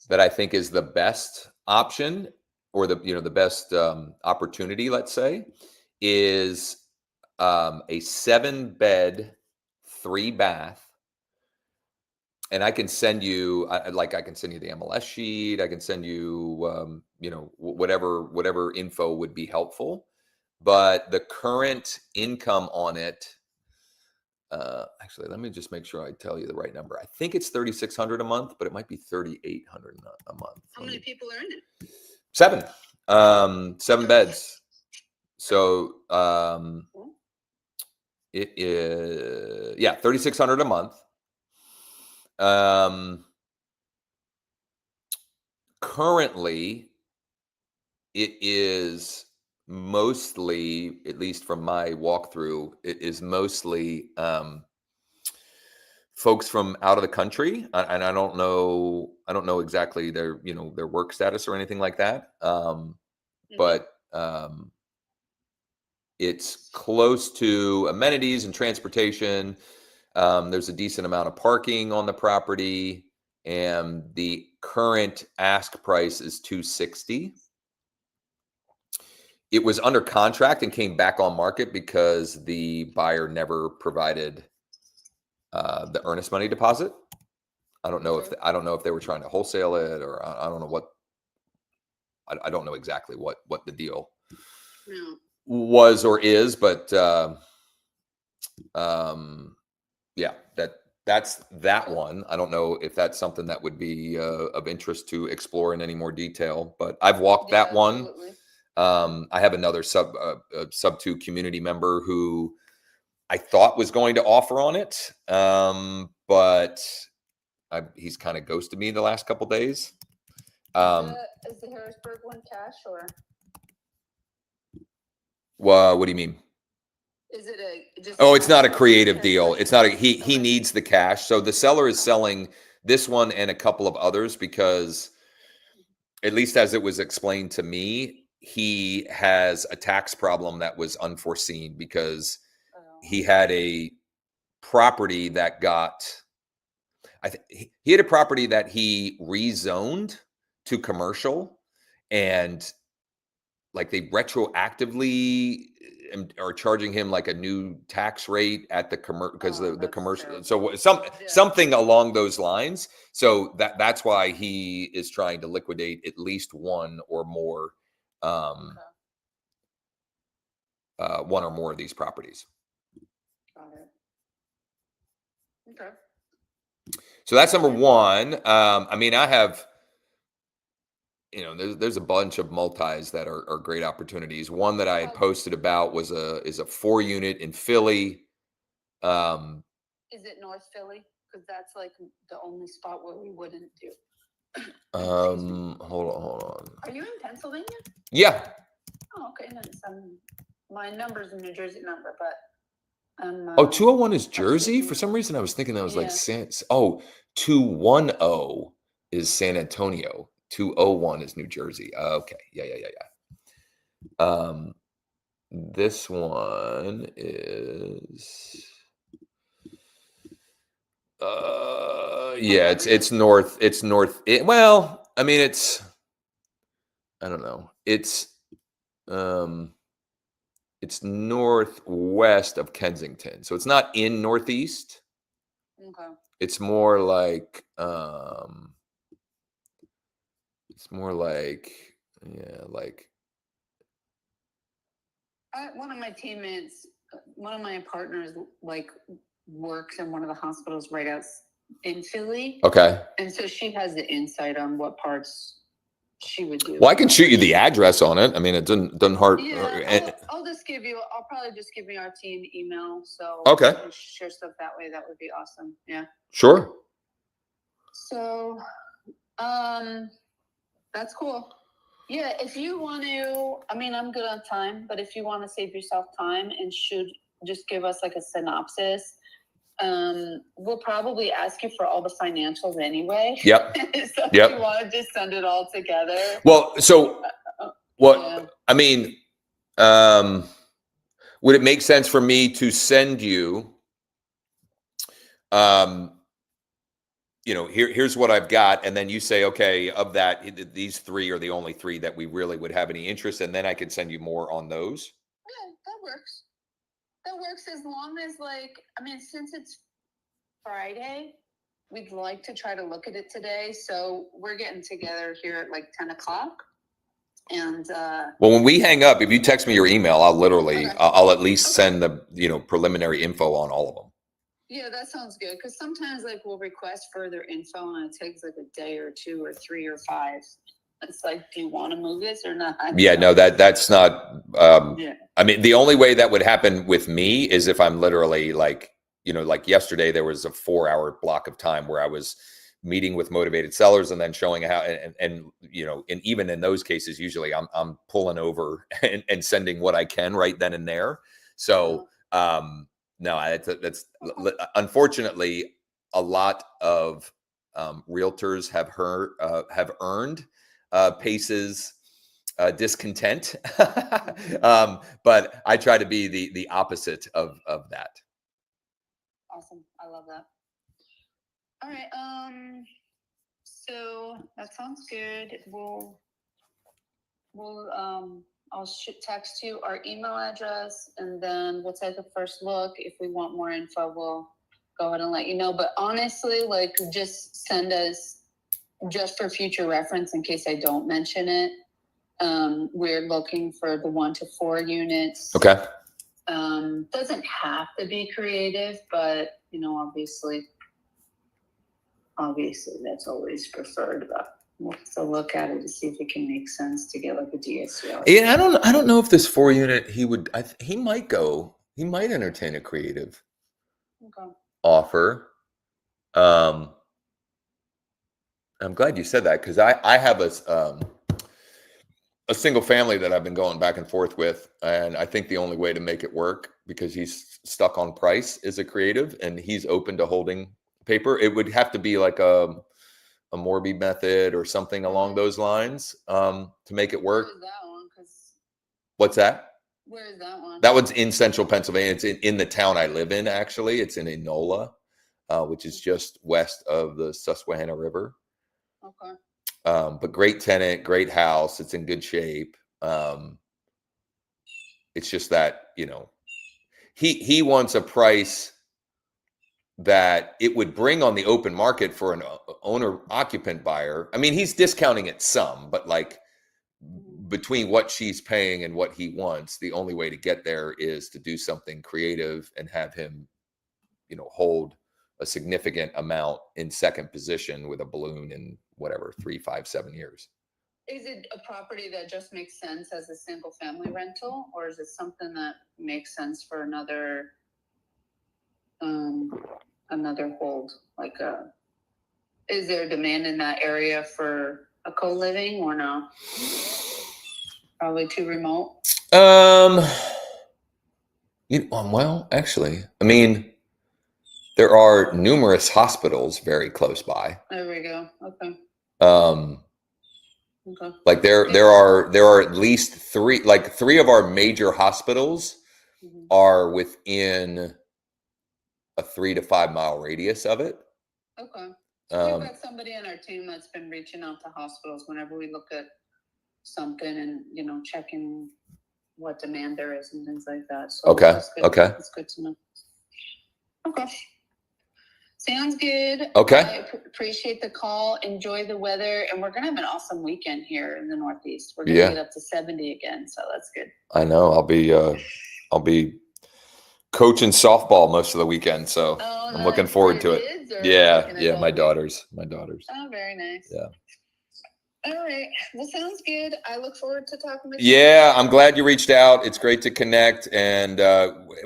[SPEAKER 1] that I think is the best option, or the best opportunity, let's say, is a 7-bed, 3-bath. And I can send you, I can send you the MLS sheet. I can send you, whatever info would be helpful. But the current income on it, actually, let me just make sure I tell you the right number. I think it's $3,600 a month, but it might be $3,800 a month.
[SPEAKER 2] How many people are in it?
[SPEAKER 1] 7, 7 beds. So it is, $3,600 a month. Currently, it is mostly, at least from my walkthrough, it is mostly folks from out of the country, and I don't know exactly their their work status or anything like that. But it's close to amenities and transportation. There's a decent amount of parking on the property, and the current ask price is $260,000. It was under contract and came back on market because the buyer never provided the earnest money deposit. I don't know if they were trying to wholesale it, or I don't know what. I don't know exactly what the deal was or is, but that's that one. I don't know if that's something that would be of interest to explore in any more detail, but I've walked that one.
[SPEAKER 2] Absolutely.
[SPEAKER 1] I have another sub 2 community member who I thought was going to offer on it, but he's kind of ghosted me the last couple days.
[SPEAKER 2] Is the Harrisburg one cash or?
[SPEAKER 1] Well, what do you mean?
[SPEAKER 2] Is it just?
[SPEAKER 1] Oh, it's not a creative deal. It's not he needs the cash. So the seller is selling this one and a couple of others because, at least as it was explained to me, he has a tax problem that was unforeseen because he had a property that he had a property that he rezoned to commercial, and like they retroactively are charging him like a new tax rate at the because the commercial. Terrible. So something along those lines. So that's why he is trying to liquidate at least one or more of these properties.
[SPEAKER 2] Got it. Okay.
[SPEAKER 1] So that's number one. I mean, I have, there's a bunch of multis that are great opportunities. One that I had posted about is a 4-unit in Philly.
[SPEAKER 2] Is it North Philly? Because that's like the only spot where we wouldn't do.
[SPEAKER 1] Hold on.
[SPEAKER 2] Are you in Pennsylvania?
[SPEAKER 1] Yeah.
[SPEAKER 2] Oh, okay. Nice. My number's a New Jersey number, but
[SPEAKER 1] 201 is Jersey? For some reason, I was thinking that was like 210 is San Antonio. 201 is New Jersey. Okay. Yeah. This one is it's north. It's north. Well, I mean, I don't know. It's It's northwest of Kensington. So it's not in Northeast.
[SPEAKER 2] Okay.
[SPEAKER 1] It's more like, yeah, like.
[SPEAKER 2] One of my teammates, one of my partners, like works in one of the hospitals right out in Philly.
[SPEAKER 1] Okay.
[SPEAKER 2] And so she has the insight on what parts she would do.
[SPEAKER 1] Well, I can shoot you the address on it. I mean, it doesn't hurt.
[SPEAKER 2] Yeah, I'll just give you. I'll probably just give you our team email. So
[SPEAKER 1] Okay.
[SPEAKER 2] we can share stuff that way. That would be awesome. Yeah.
[SPEAKER 1] Sure.
[SPEAKER 2] So, that's cool. Yeah, if you want to, I mean, I'm good on time, but if you want to save yourself time and should just give us like a synopsis, we'll probably ask you for all the financials anyway.
[SPEAKER 1] Yep.
[SPEAKER 2] So
[SPEAKER 1] Yep.
[SPEAKER 2] if you want to just send it all together.
[SPEAKER 1] Well, so what,
[SPEAKER 2] Yeah.
[SPEAKER 1] I mean, would it make sense for me to send you, here's what I've got. And then you say, okay, of that, these three are the only three that we really would have any interest in. Then I can send you more on those.
[SPEAKER 2] Yeah, that works. That works as long as since it's Friday, we'd like to try to look at it today. So we're getting together here at like 10 o'clock. And
[SPEAKER 1] well, when we hang up, if you text me your email, I'll literally,
[SPEAKER 2] okay.
[SPEAKER 1] I'll at least send the, preliminary info on all of them.
[SPEAKER 2] Yeah, that sounds good. Because sometimes we'll request further info and it takes like a day or 2 or 3 or 5. It's like, do you want to move this or not?
[SPEAKER 1] Yeah, no, that's not,
[SPEAKER 2] yeah.
[SPEAKER 1] I mean, the only way that would happen with me is if I'm literally like yesterday, there was a 4-hour block of time where I was meeting with motivated sellers and then showing how, and even in those cases, usually I'm pulling over and sending what I can right then and there. So, no, that's unfortunately a lot of realtors have earned Pace's discontent, but I try to be the opposite of that.
[SPEAKER 2] Awesome, I love that. All right, so that sounds good. I'll text you our email address, and then we'll take a first look. If we want more info, we'll go ahead and let you know. But honestly, just send us, just for future reference, in case I don't mention it. We're looking for the 1 to 4 units.
[SPEAKER 1] Okay.
[SPEAKER 2] Doesn't have to be creative, but obviously that's always preferred. But we'll have to look at it to see if it can make sense to get like a DSCR.
[SPEAKER 1] Yeah, I don't know if this 4 unit he might entertain a creative offer. I'm glad you said that, because I have a single family that I've been going back and forth with, and I think the only way to make it work, because he's stuck on price, is a creative, and he's open to holding paper. It would have to be like a Morby method or something along those lines to make it work.
[SPEAKER 2] Where is that one?
[SPEAKER 1] What's that?
[SPEAKER 2] Where is that one?
[SPEAKER 1] That one's in central Pennsylvania. It's in the town I live in, actually. It's in Enola, which is just west of the Susquehanna River.
[SPEAKER 2] Okay.
[SPEAKER 1] But great tenant, great house. It's in good shape. It's just that, he wants a price that it would bring on the open market for an owner occupant buyer. I mean, he's discounting it some, but between what she's paying and what he wants, the only way to get there is to do something creative and have him, hold a significant amount in second position with a balloon in whatever, 3, 5, 7 years.
[SPEAKER 2] Is it a property that just makes sense as a single family rental, or is it something that makes sense for another hold? Is there demand in that area for a co-living or no? Probably too remote.
[SPEAKER 1] Well, actually, I mean, there are numerous hospitals very close by.
[SPEAKER 2] There we go. Okay.
[SPEAKER 1] Okay. Like there are at least 3 of our major hospitals are within a 3 to 5 mile radius of it.
[SPEAKER 2] Okay. So we've got somebody on our team that's been reaching out to hospitals whenever we look at something and checking what demand there is and things like that. So
[SPEAKER 1] Okay.
[SPEAKER 2] that's good.
[SPEAKER 1] Okay.
[SPEAKER 2] That's good to know. Okay. Sounds good.
[SPEAKER 1] Okay.
[SPEAKER 2] I appreciate the call. Enjoy the weather. And we're going to have an awesome weekend here in the Northeast. We're going to get up to 70 again. So that's good.
[SPEAKER 1] I know. I'll be coaching softball most of the weekend. So I'm looking forward to it. Yeah. My daughters.
[SPEAKER 2] Oh, very nice.
[SPEAKER 1] Yeah.
[SPEAKER 2] All right. Well, sounds good. I look forward to talking with
[SPEAKER 1] you. Yeah. I'm glad you reached out. It's great to connect. And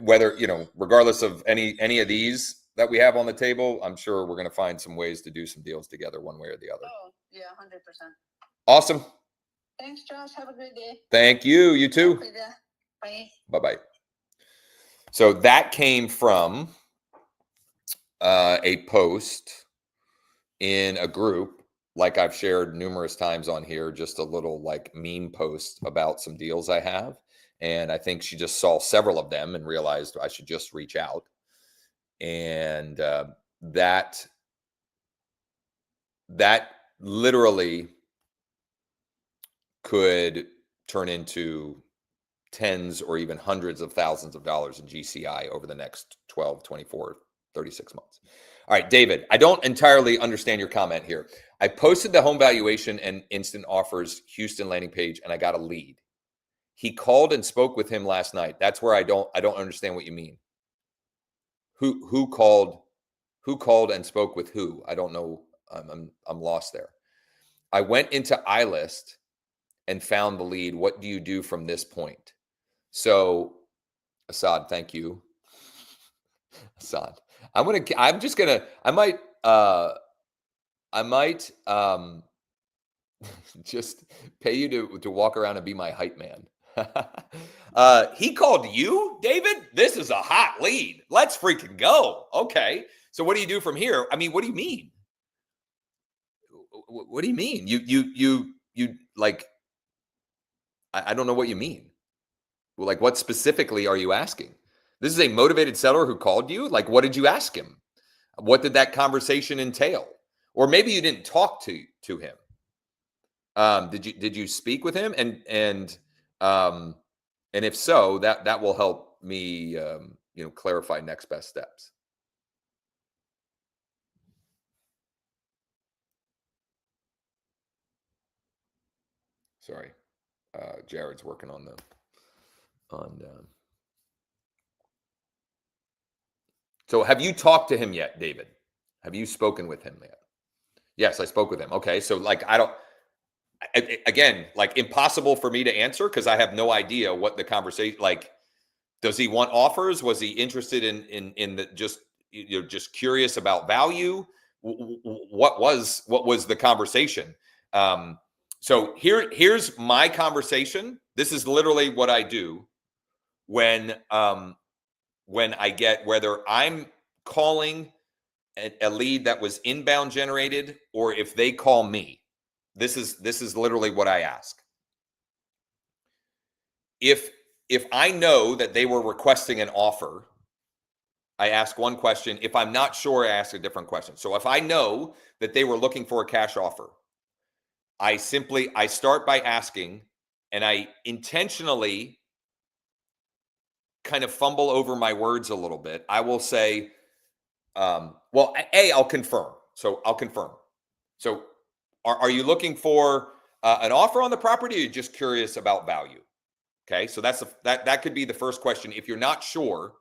[SPEAKER 1] whether, regardless of any of these that we have on the table, I'm sure we're going to find some ways to do some deals together one way or the other.
[SPEAKER 2] Oh, yeah, 100%.
[SPEAKER 1] Awesome.
[SPEAKER 2] Thanks, Josh. Have a great day.
[SPEAKER 1] Thank you. You too.
[SPEAKER 2] Bye.
[SPEAKER 1] Bye-bye. So that came from a post in a group, like I've shared numerous times on here, just a little like meme post about some deals I have. And I think she just saw several of them and realized I should just reach out. And that literally could turn into tens or even hundreds of thousands of dollars in GCI over the next 12, 24, 36 months. All right, David, I don't entirely understand your comment here. I posted the home valuation and instant offers Houston landing page and I got a lead. He called and spoke with him last night. That's where I don't understand what you mean. Who called and spoke with who? I don't know. I'm lost there. I went into iList and found the lead. What do you do from this point? So, Assad, thank you. Assad, I might just pay you to walk around and be my hype man. He called you, David? This is a hot lead. Let's freaking go. Okay. So what do you do from here? I mean, what do you mean? What do you mean? You like, I don't know what you mean. Like, what specifically are you asking? This is a motivated seller who called you. Like, what did you ask him? What did that conversation entail? Or maybe you didn't talk to him. Did you speak with him? And if so, that will help me, clarify next best steps. Sorry, Jared's working on So have you talked to him yet, David? Have you spoken with him yet? Yes, I spoke with him. Okay, so like again, like impossible for me to answer because I have no idea what the conversation, like, does he want offers? Was he interested in the just curious about value? What was the conversation? So here's my conversation. This is literally what I do when I get, whether I'm calling a lead that was inbound generated or if they call me. This is literally what I ask. If I know that they were requesting an offer, I ask one question. If I'm not sure, I ask a different question. So if I know that they were looking for a cash offer, I start by asking, and I intentionally kind of fumble over my words a little bit. I will say, well, I'll confirm. So I'll confirm. So are you looking for an offer on the property, or are you just curious about value? Okay, so that could be the first question. If you're not sure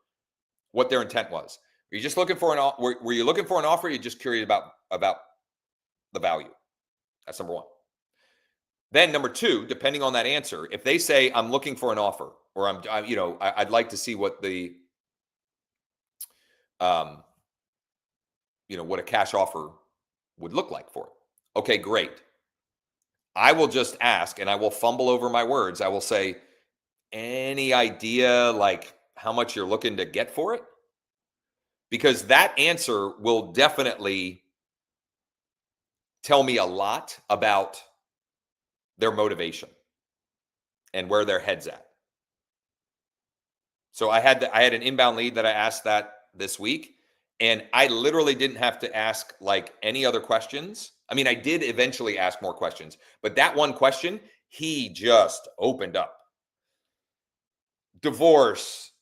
[SPEAKER 1] what their intent was, are you just looking for were you looking for an offer? Or are you just curious about the value? That's number one. Then number two, depending on that answer, if they say I'm looking for an offer, or I'd like to see what the what a cash offer would look like for it. Okay, great. I will just ask, and I will fumble over my words. I will say, any idea like how much you're looking to get for it? Because that answer will definitely tell me a lot about their motivation and where their head's at. So I had an inbound lead that I asked that this week, and I literally didn't have to ask like any other questions. I mean, I did eventually ask more questions, but that one question, he just opened up. divorce,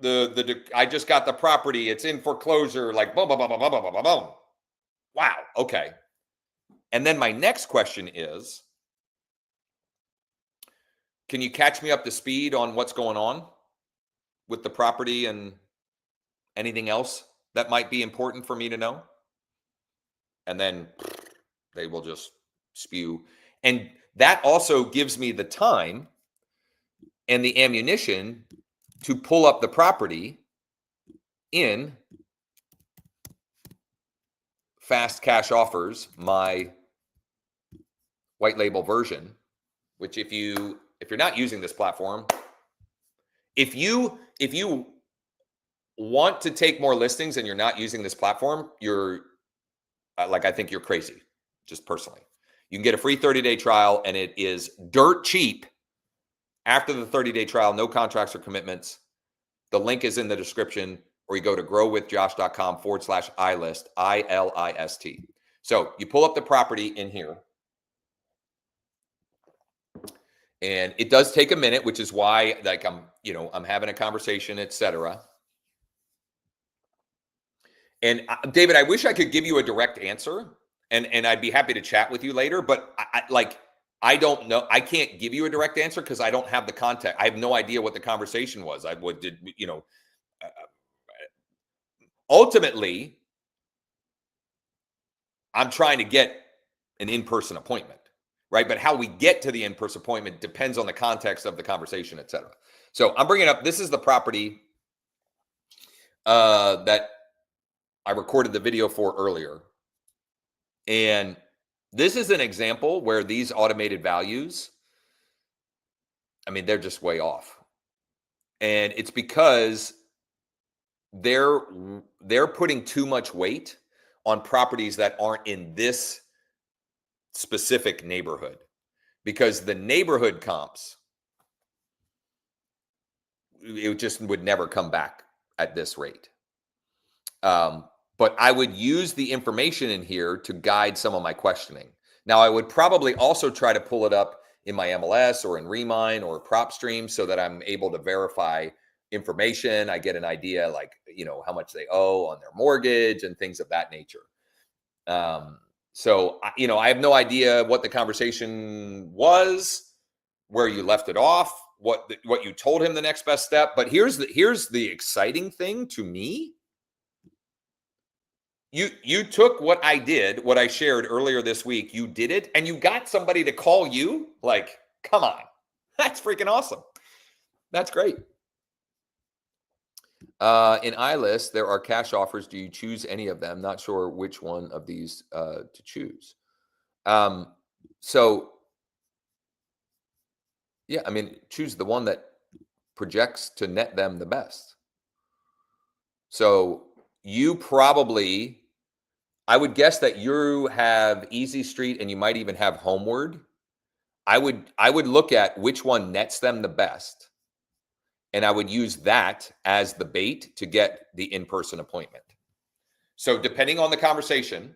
[SPEAKER 1] I just got the property, it's in foreclosure, like boom, boom, boom, boom, boom, boom, boom, boom. Wow, okay. And then my next question is, can you catch me up to speed on what's going on with the property and anything else that might be important for me to know? And then they will just spew. And that also gives me the time and the ammunition to pull up the property in Fast Cash Offers, my white label version, which if you're not using this platform, if you want to take more listings and you're not using this platform, you're I think you're crazy, just personally. You can get a free 30-day trial, and it is dirt cheap after the 30-day trial, no contracts or commitments. The link is in the description, or you go to growwithjosh.com/ilist, ILIST. So you pull up the property in here, and it does take a minute, which is why I'm having a conversation, etc. And David, I wish I could give you a direct answer, and I'd be happy to chat with you later, but I don't know. I can't give you a direct answer because I don't have the context. I have no idea what the conversation was. Ultimately, I'm trying to get an in-person appointment, right? But how we get to the in-person appointment depends on the context of the conversation, et cetera. So I'm bringing up, this is the property that I recorded the video for earlier. And this is an example where these automated values, they're just way off. And it's because they're putting too much weight on properties that aren't in this specific neighborhood, because the neighborhood comps, it just would never come back at this rate. But I would use the information in here to guide some of my questioning. Now, I would probably also try to pull it up in my MLS or in Remine or PropStream so that I'm able to verify information. I get an idea, how much they owe on their mortgage and things of that nature. So I have no idea what the conversation was, where you left it off, what you told him the next best step. But here's the exciting thing to me. You took what I did, what I shared earlier this week, you did it, and you got somebody to call you. Come on. That's freaking awesome. That's great. In iList, there are cash offers. Do you choose any of them? Not sure which one of these to choose. So, yeah, choose the one that projects to net them the best. So you probably, I would guess that you have Easy Street and you might even have Homeward. I would look at which one nets them the best, and I would use that as the bait to get the in-person appointment. So depending on the conversation,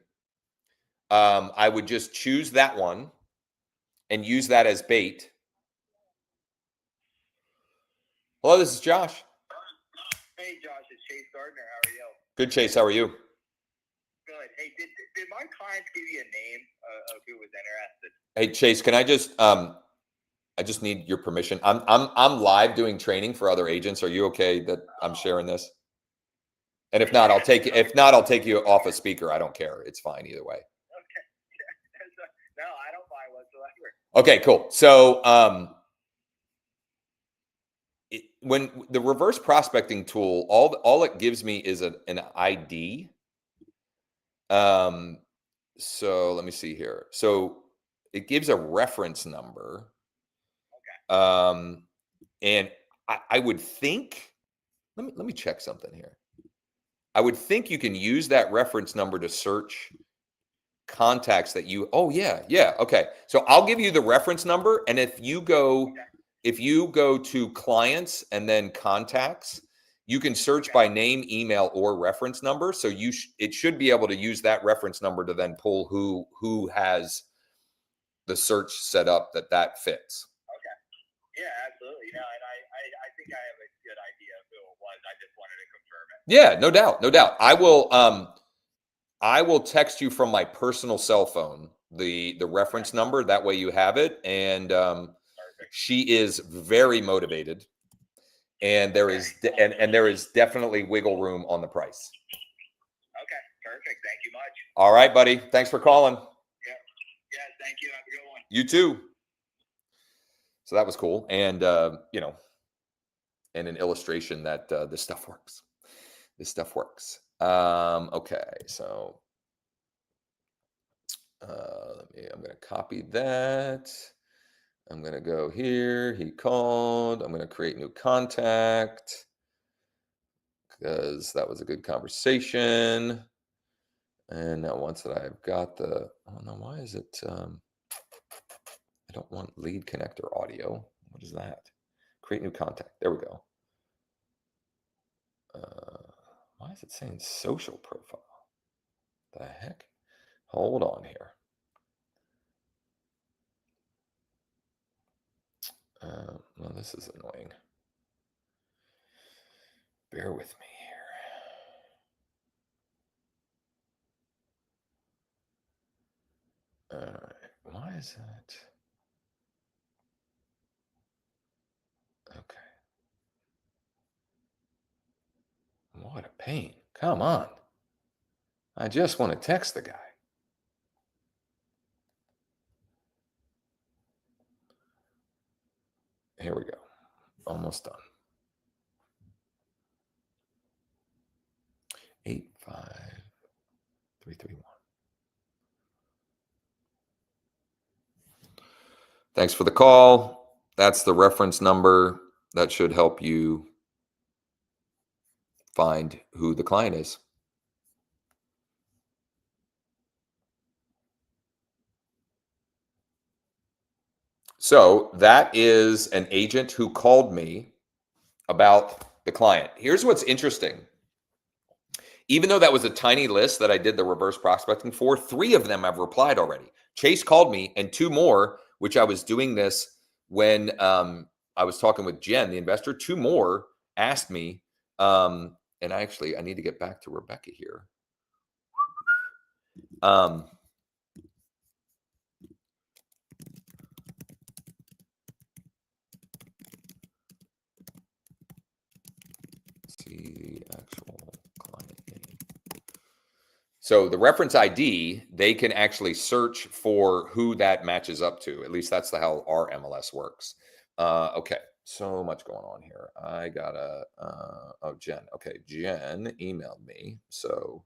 [SPEAKER 1] I would just choose that one and use that as bait. Hello, this is Josh.
[SPEAKER 3] Hey, Josh, it's Chase Gardner. How are you?
[SPEAKER 1] Good, Chase. How are you?
[SPEAKER 3] Good. Hey, did my clients give you a name of who was interested?
[SPEAKER 1] Hey, Chase, can I just need your permission. I'm live doing training for other agents. Are you okay that I'm sharing this? And if not, I'll take you off a speaker. I don't care. It's fine either way.
[SPEAKER 3] Okay. No, I don't mind whatsoever.
[SPEAKER 1] Okay, cool. So when the reverse prospecting tool, all it gives me is an ID. So let me see here. So it gives a reference number. Okay. And I would think, let me check something here. I would think you can use that reference number to search contacts that you, okay. So I'll give you the reference number. And if you go to clients and then contacts, you can search by name, email, or reference number. So it should be able to use that reference number to then pull who has the search set up that fits.
[SPEAKER 3] Yeah, absolutely. No, and I think I have a good idea of who it was. I just wanted to confirm it.
[SPEAKER 1] Yeah, no doubt, no doubt. I will text you from my personal cell phone the reference number. That way you have it. And
[SPEAKER 3] Perfect.
[SPEAKER 1] she is very motivated, and there is and there is definitely wiggle room on the price.
[SPEAKER 3] Okay, perfect. Thank you much.
[SPEAKER 1] All right, buddy. Thanks for calling.
[SPEAKER 3] Yeah, thank you. Have a good one.
[SPEAKER 1] You too. So that was cool, and you know, and an illustration that this stuff works. This stuff works. Okay, so I'm going to copy that. I'm going to go here. He called. I'm going to create new contact because that was a good conversation. And now once that I've got the, oh no, why is it, I don't want lead connector audio. What is that? Create new contact. There we go. Why is it saying social profile? The heck? Hold on here. Well, this is annoying. Bear with me here. All right. Why is that? Okay. What a pain. Come on. I just want to text the guy. Here we go. Almost done. 85331. Thanks for the call. That's the reference number. That should help you find who the client is. So that is an agent who called me about the client. Here's what's interesting. Even though that was a tiny list that I did the reverse prospecting for, 3 of them have replied already. Chase called me, and 2 more, which I was doing this when I was talking with Jen, the investor. 2 more asked me, and I need to get back to Rebecca here. See the actual client name. So the reference ID, they can actually search for who that matches up to. At least that's how our MLS works. Okay, so much going on here. I gotta, oh, Jen. Okay, Jen emailed me. So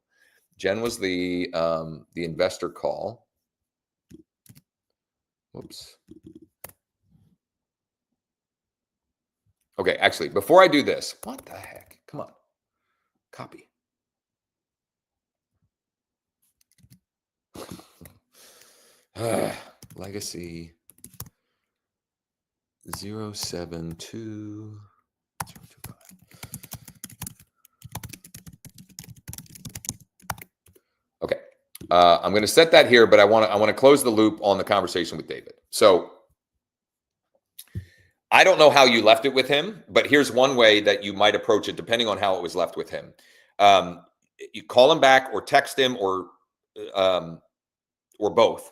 [SPEAKER 1] Jen was the investor call. Whoops. Okay, actually, before I do this, what the heck? Come on, copy. Legacy 072. Okay, I'm going to set that here, but I want to close the loop on the conversation with David. So I don't know how you left it with him, but here's one way that you might approach it, depending on how it was left with him. You call him back, or text him, or both.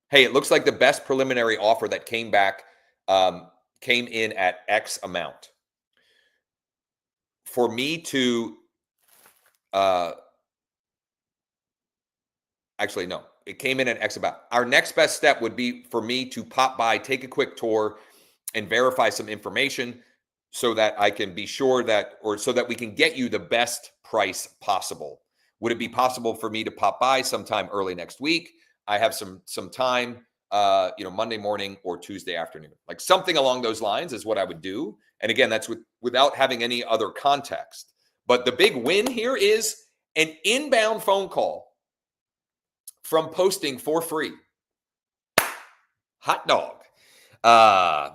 [SPEAKER 1] Hey, it looks like the best preliminary offer that came back came in at X amount. For me to actually, no, it came in at X amount. Our next best step would be for me to pop by, take a quick tour, and verify some information so that I can be sure that, or so that we can get you the best price possible. Would it be possible for me to pop by sometime early next week? I have some time, Monday morning or Tuesday afternoon, like something along those lines is what I would do. And again, that's without having any other context. But the big win here is an inbound phone call from posting for free. Hot dog.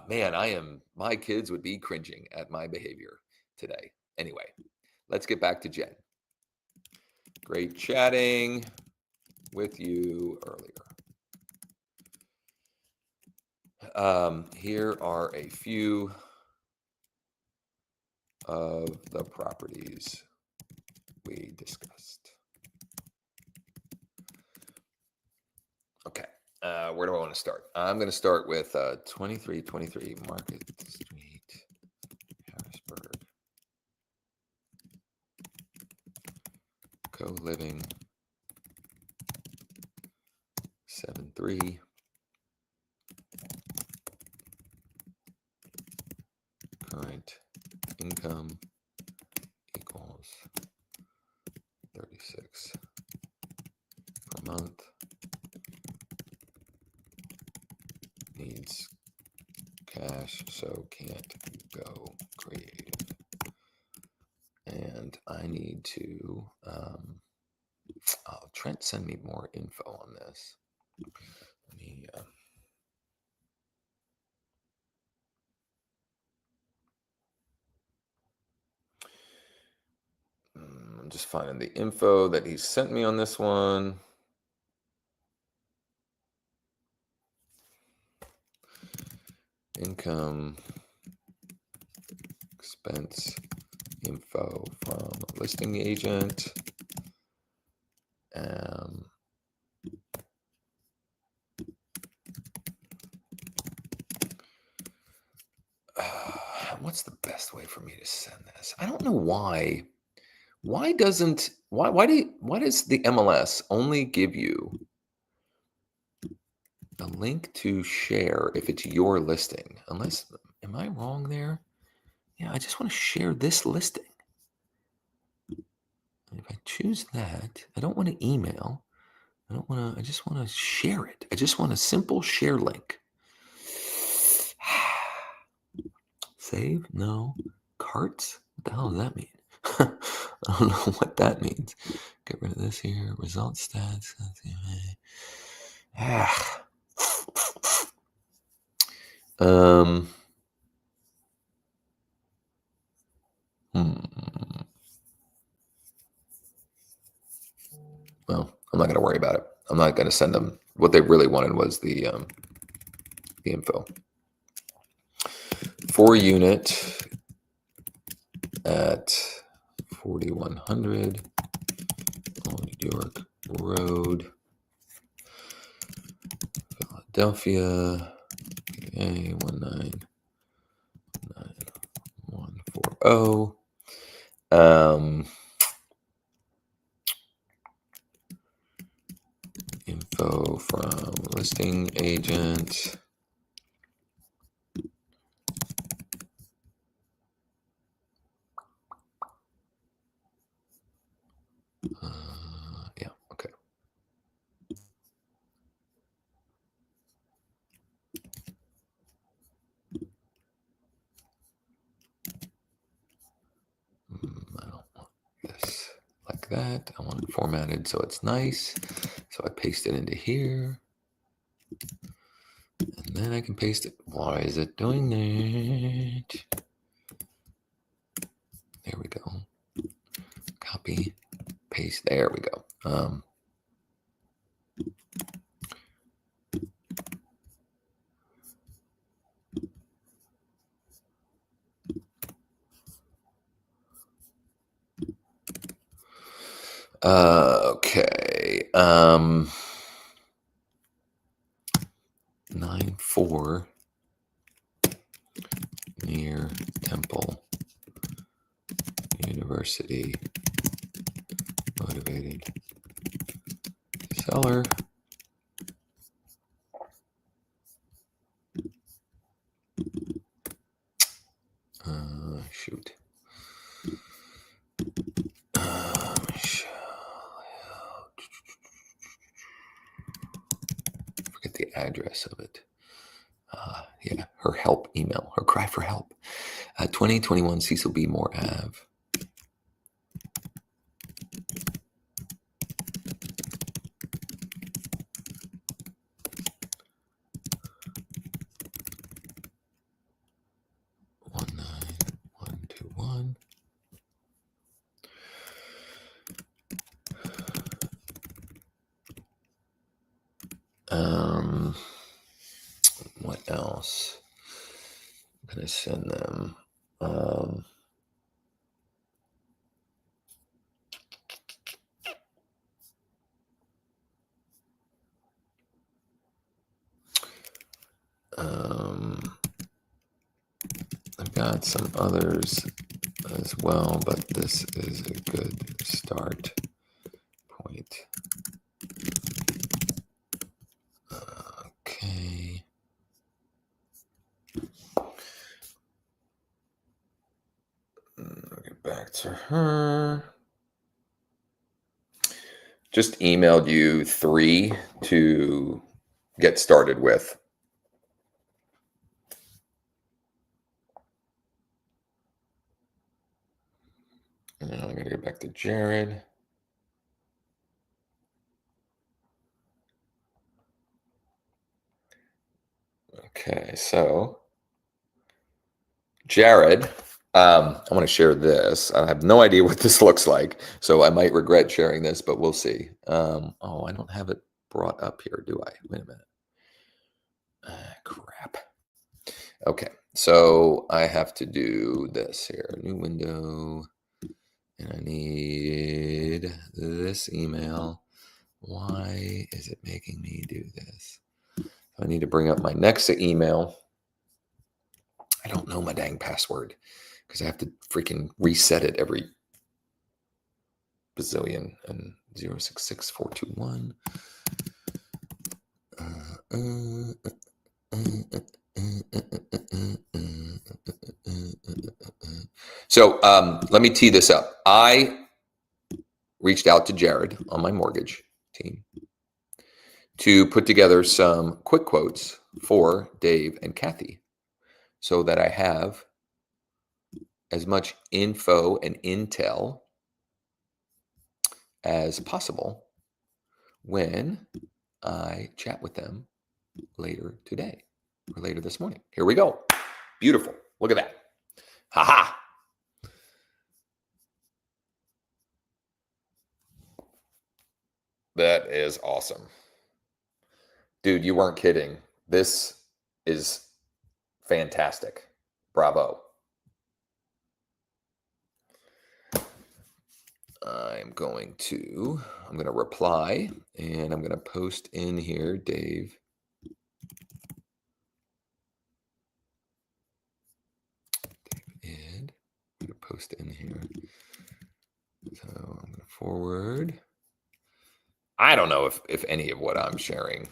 [SPEAKER 1] Man, my kids would be cringing at my behavior today. Anyway, let's get back to Jen. Great chatting with you earlier. Here are a few of the properties we discussed. Okay, where do I want to start? I'm going to start with 2323 Market Street, Harrisburg. Co-living 73. Current income equals 36 per month. Needs cash, so can't go creative. And I need to, Trent, send me more info on this. Let me, I'm just finding the info that he sent me on this one. Income expense info from listing agent. What's the best way for me to send this? I don't know why. Why does the MLS only give you a link to share if it's your listing? Unless, am I wrong there? Yeah, I just want to share this listing. And if I choose that, I don't want to email. I just want to share it. I just want a simple share link. Save? No. Carts? What the hell does that mean? I don't know what that means. Get rid of this here. Result stats. Well, I'm not going to worry about it. I'm not going to send them. What they really wanted was the info. 4-unit at 4100 Old York Road, Philadelphia, PA 199140. Info from listing agent. Yeah, okay. I don't want this like that. I want it formatted so it's nice. So I paste it into here. And then I can paste it. Why is it doing that? There we go. Copy, paste. There we go. Okay. 9-4 near Temple University. Motivated seller. Shoot. Forget the address of it. Yeah, her help email, her cry for help. 2021 Cecil B. Moore Ave. What else? else can I send them? I've got some others as well, but this is a good start point. Okay. I'll get back to her. Just emailed you 3 to get started with. And I'm going to get back to Jared. Okay, so Jared, I want to share this. I have no idea what this looks like, so I might regret sharing this, but we'll see. Oh, I don't have it brought up here, do I? Wait a minute. Crap. Okay, so I have to do this here. New window. And I need this email. Why is it making me do this? I need to bring up my NEXA email. I don't know my dang password because I have to freaking reset it every bazillion. And 066421. So let me tee this up. I reached out to Jared on my mortgage team to put together some quick quotes for Dave and Kathy so that I have as much info and intel as possible when I chat with them later today or later this morning. Here we go. Beautiful. Look at that. Ha-ha. That is awesome. Dude, you weren't kidding. This is fantastic. Bravo. I'm going to reply and I'm going to post in here, Dave. David, I'm going to post in here. So I'm going to forward. I don't know if any of what I'm sharing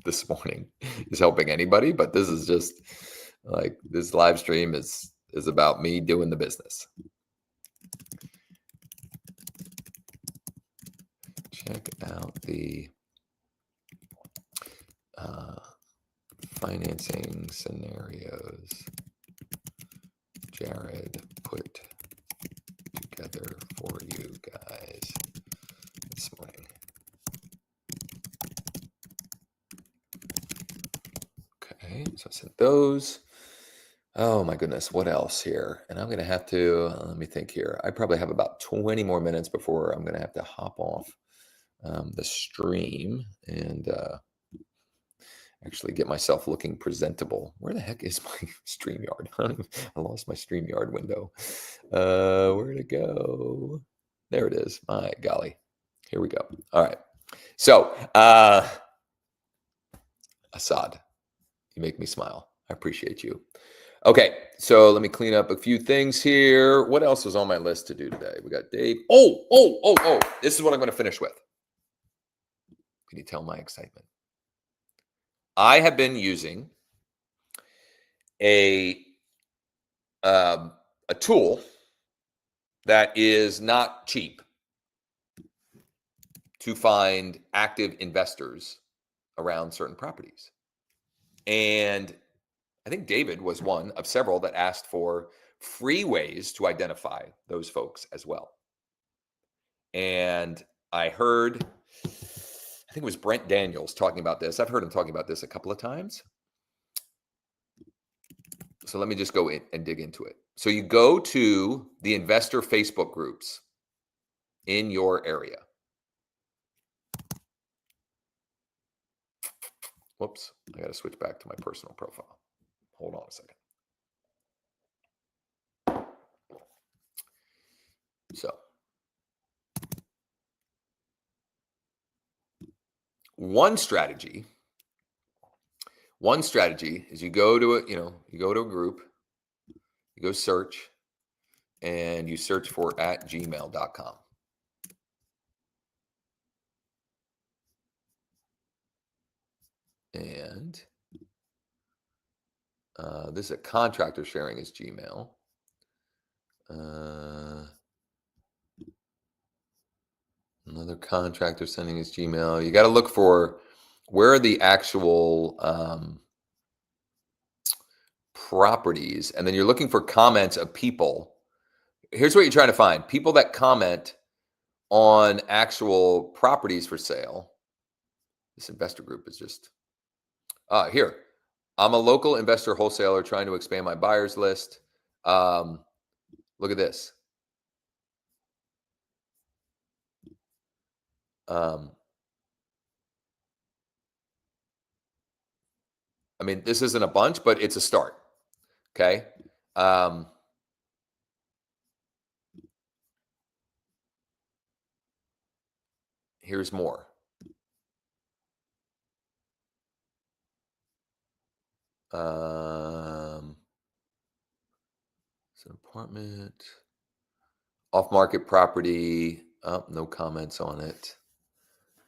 [SPEAKER 1] this morning is helping anybody, but this is just like this live stream is about me doing the business. Check out the financing scenarios Jared put together for you guys this morning. Okay, so I sent those. Oh my goodness, what else here? And I'm going to have to, let me think here. I probably have about 20 more minutes before I'm going to have to hop off the stream and actually get myself looking presentable. Where the heck is my StreamYard? I lost my StreamYard window. Where'd it go? There it is. My golly. Here we go. All right. So, Assad, you make me smile. I appreciate you. Okay, so let me clean up a few things here. What else was on my list to do today? We got Dave. Oh. This is what I'm going to finish with. Can you tell my excitement? I have been using a tool that is not cheap to find active investors around certain properties. And I think David was one of several that asked for free ways to identify those folks as well. And I heard, I think it was Brent Daniels talking about this. I've heard him talking about this a couple of times. So let me just go in and dig into it. So you go to the investor Facebook groups in your area. Whoops, I got to switch back to my personal profile. Hold on a second. So one strategy is you go to a group, you go search, and you search for @gmail.com. And this is a contractor sharing his Gmail. Another contractor sending his Gmail. You got to look for where are the actual properties, and then you're looking for comments of people. Here's what you're trying to find: people that comment on actual properties for sale. This investor group is just here. I'm a local investor wholesaler trying to expand my buyers list. Look at this. I mean, this isn't a bunch, but it's a start. Okay. Here's more. It's an apartment, off-market property. Oh, no comments on it.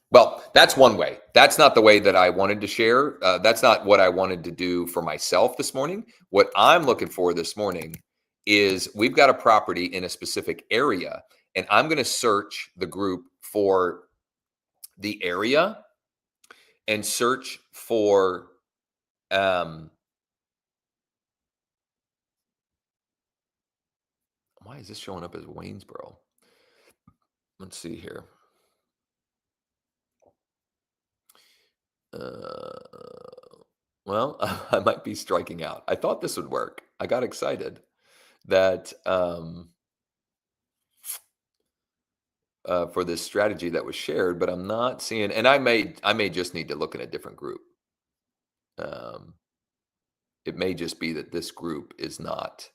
[SPEAKER 1] Well, that's one way. That's not the way that I wanted to share. That's not what I wanted to do for myself this morning. What I'm looking for this morning is we've got a property in a specific area, and I'm going to search the group for the area and search for why is this showing up as Waynesboro? Let's see here. Well, I might be striking out. I thought this would work. I got excited that for this strategy that was shared, but I'm not seeing. And I may just need to look at a different group. It may just be that this group is not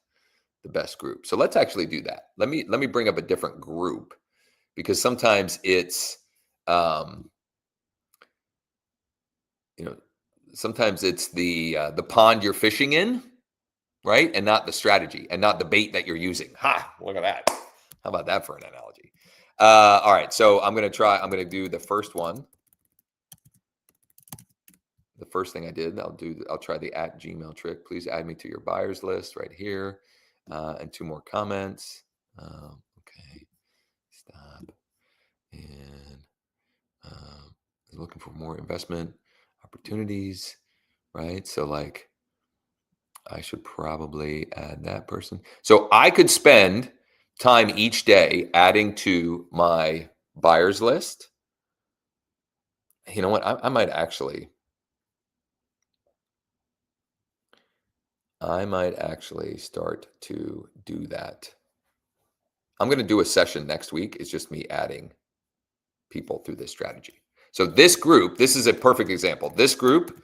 [SPEAKER 1] the best group. So let's actually do that. Let me bring up a different group, because sometimes it's sometimes it's the pond you're fishing in, right? And not the strategy, and not the bait that you're using. Ha, look at that. How about that for an analogy? All right, so I'm going to do the first one. The first thing I did, I'll try the @Gmail trick. Please add me to your buyers list right here. And 2 more comments. Okay, stop. And looking for more investment opportunities, right? So like, I should probably add that person. So I could spend time each day adding to my buyers list. You know what? I might actually start to do that. I'm going to do a session next week. It's just me adding people through this strategy. So this group, this is a perfect example. This group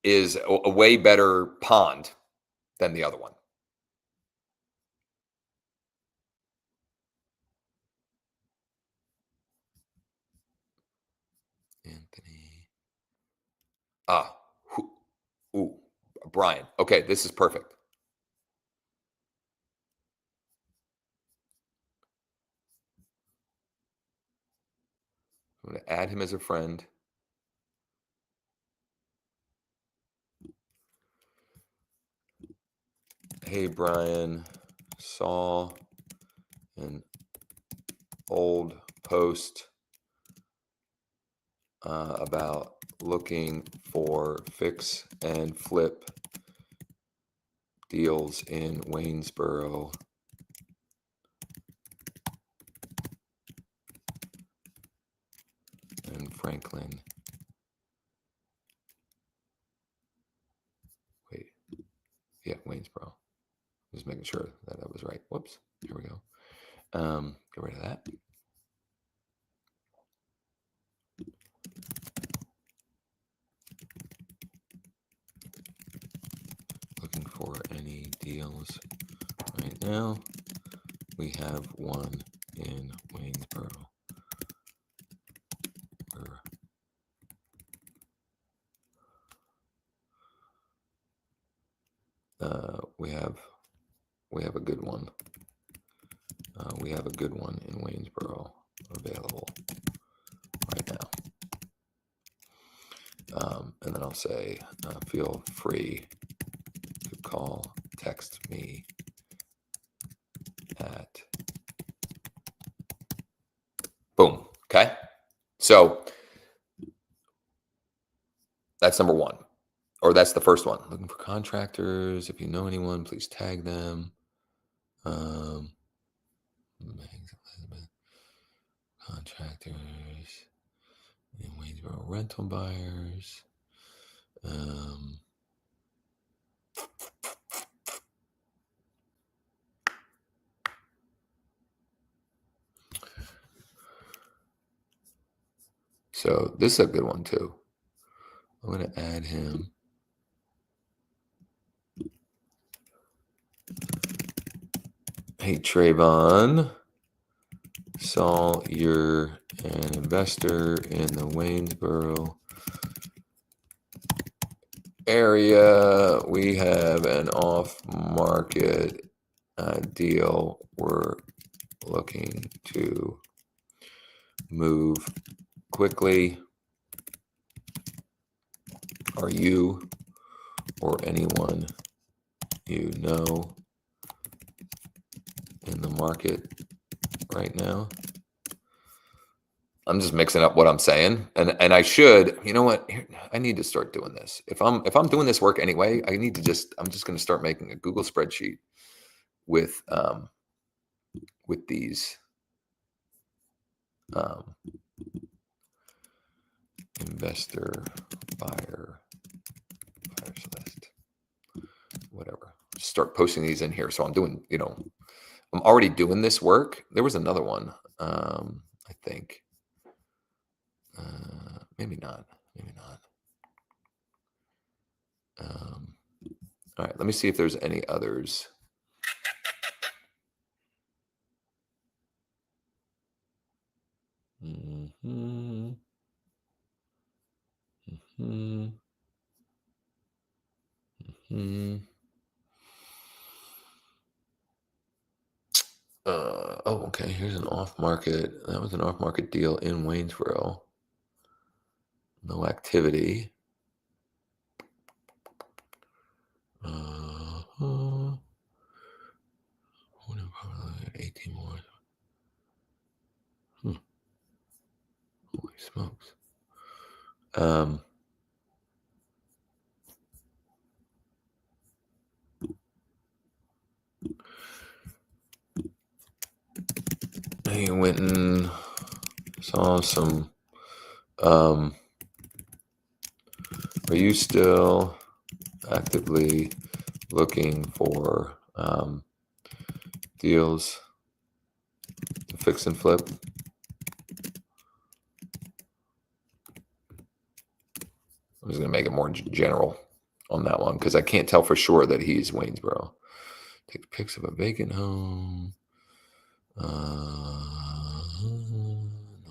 [SPEAKER 1] is a way better pond than the other one. Anthony. Brian. Okay, this is perfect. I'm going to add him as a friend. Hey, Brian, saw an old post about looking for fix and flip deals in Waynesboro. And Franklin. Wait. Yeah, Waynesboro. Just making sure that I was right. Whoops. Here we go. Get rid of that. deals right now. We have one in Waynesboro. We have a good one. We have a good one in Waynesboro available right now. And then I'll say, feel free to call, text me at, boom. Okay. So that's number one, or that's the first one. Looking for contractors. If you know anyone, please tag them. Contractors in Waynesboro, rental buyers. So this is a good one too. I'm going to add him. Hey, Trayvon. Saw you're an investor in the Waynesboro area. We have an off-market deal. We're looking to move quickly. Are you or anyone you know in the market right now? I'm just mixing up what I'm saying, and I should. You know what? I need to start doing this. If I'm doing this work anyway, I'm just going to start making a Google spreadsheet with these investor buyers list, whatever. Start posting these in here. So I'm doing, I'm already doing this work. There was another one, I think. Maybe not. All right, let me see if there's any others. Oh, okay. Here's an off-market. That was an off-market deal in Waynesboro. No activity. 18 more. Holy smokes. I went and saw some. Are you still actively looking for deals to fix and flip? I'm just going to make it more general on that one because I can't tell for sure that he's Waynesboro. Take pics of a vacant home. No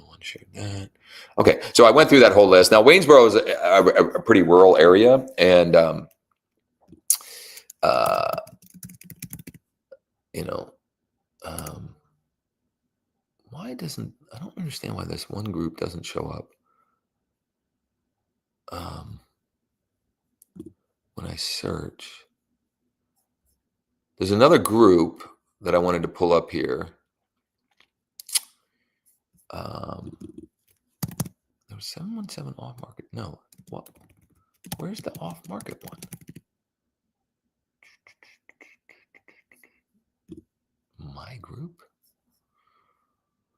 [SPEAKER 1] one shared that. Okay, so I went through that whole list. Now, Waynesboro is a pretty rural area, and why doesn't I don't understand why this one group doesn't show up when I search. There's another group that I wanted to pull up here. There was 717 off market. No, what? Where's the off market one? My group.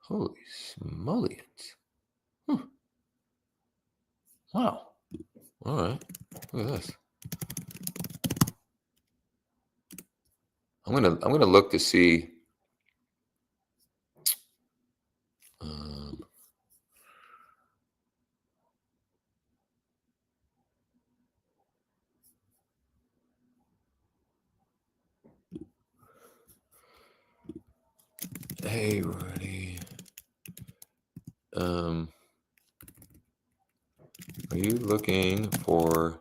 [SPEAKER 1] Holy smolians! Wow. All right. Look at this. I'm gonna look to see. Hey, Rudy. Are you looking for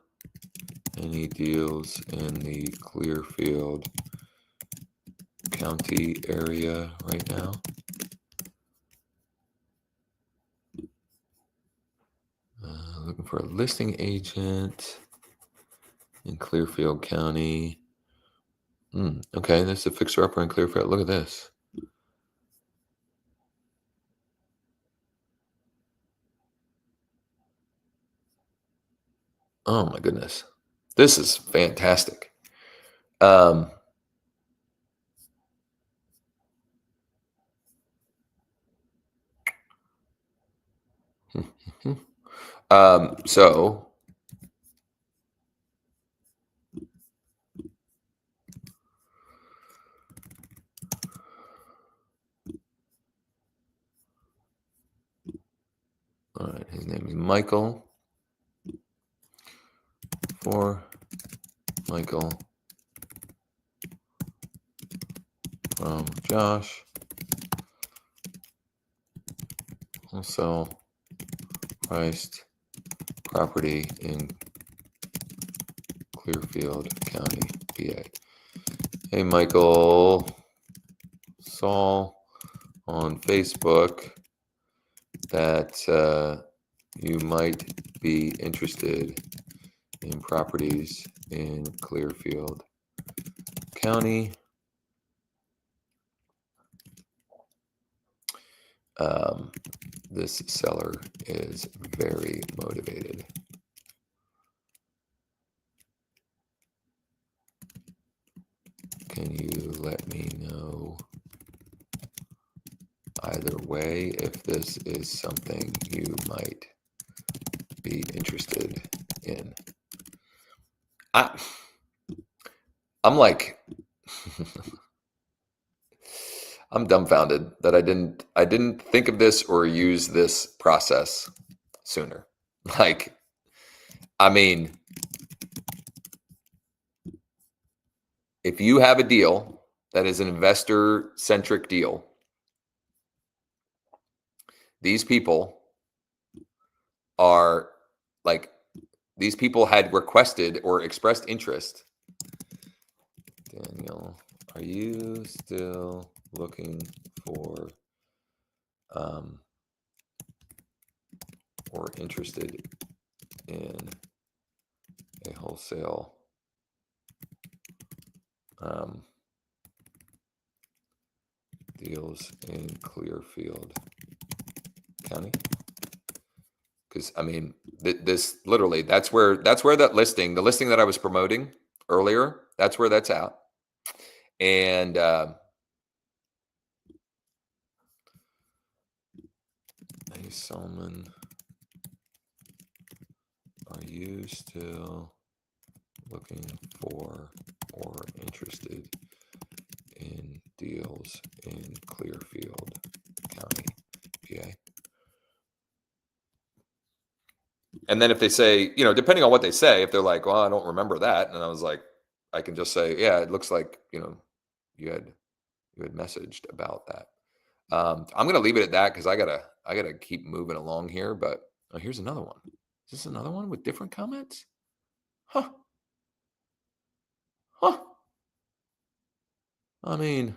[SPEAKER 1] any deals in the Clearfield County area right now? Looking for a listing agent in Clearfield County. Okay, this is a fixer-upper in Clearfield. Look at this. Oh my goodness. This is fantastic. So all right, his name is Michael. For Michael from Josh. Also priced property in Clearfield County, PA. Hey, Michael. Saw on Facebook that you might be interested in properties in Clearfield County. This seller is very motivated. Can you let me know either way if this is something you might be interested in? I'm like, I'm dumbfounded that I didn't think of this or use this process sooner. Like, I mean, if you have a deal that is an investor centric deal, these people are like, these people had requested or expressed interest. Daniel, are you still looking for or interested in a wholesale deals in Clearfield County? Because I mean, this literally, that's where that listing, the listing that I was promoting earlier, that's where that's at. And hey, Solomon, are you still looking for or interested in deals in Clearfield County, PA? And then if they say, you know, depending on what they say, if they're like, well, I don't remember that. And I was like, I can just say, yeah, it looks like, you know, you had messaged about that. I'm going to leave it at that because I gotta keep moving along here. But here's another one. Is this another one with different comments? Huh. I mean,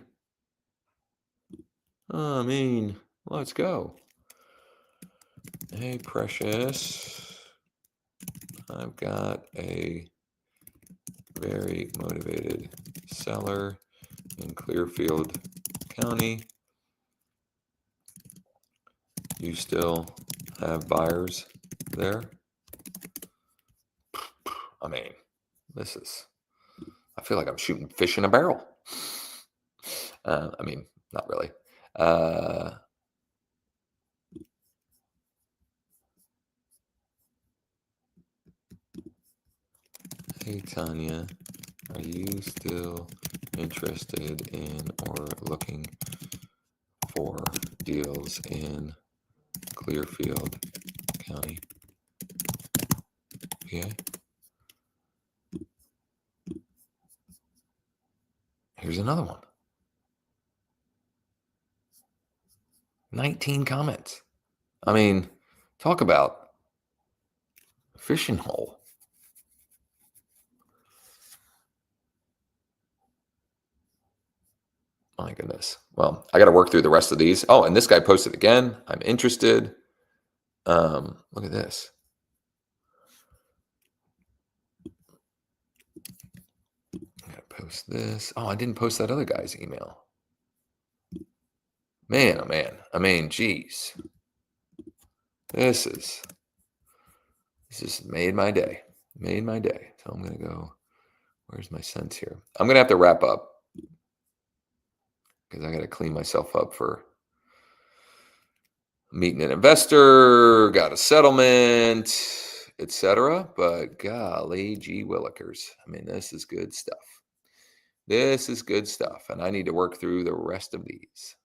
[SPEAKER 1] let's go. Hey, Precious. I've got a very motivated seller in Clearfield County. You still have buyers there? I mean, I feel like I'm shooting fish in a barrel. I mean, not really. Hey, Tanya, are you still interested in or looking for deals in Clearfield County, PA? Here's another one. 19 comments. I mean, talk about fishing hole. My goodness. Well, I got to work through the rest of these. Oh, and this guy posted again. I'm interested. Look at this. I got to post this. Oh, I didn't post that other guy's email. Man, oh man. I mean, geez. This has made my day. Made my day. So I'm going to go. Where's my sense here? I'm going to have to wrap up because I got to clean myself up for meeting an investor, got a settlement, etc. But golly gee willikers. I mean, this is good stuff. This is good stuff. And I need to work through the rest of these.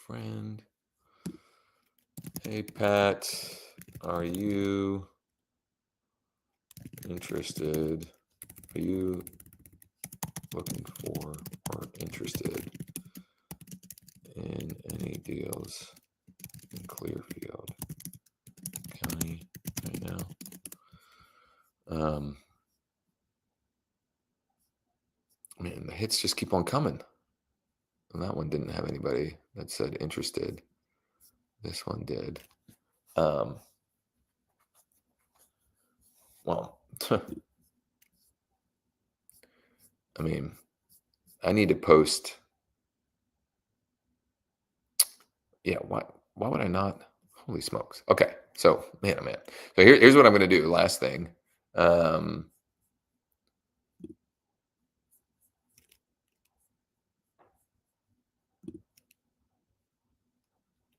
[SPEAKER 1] Friend. Hey, Pat, are you interested? Are you looking for or interested in any deals in Clearfield County right now? Man, the hits just keep on coming. And that one didn't have anybody that said interested. This one did. Well, I mean, I need to post. Yeah, why would I not? Holy smokes. Okay, so man, oh man. So here's what I'm going to do. Last thing.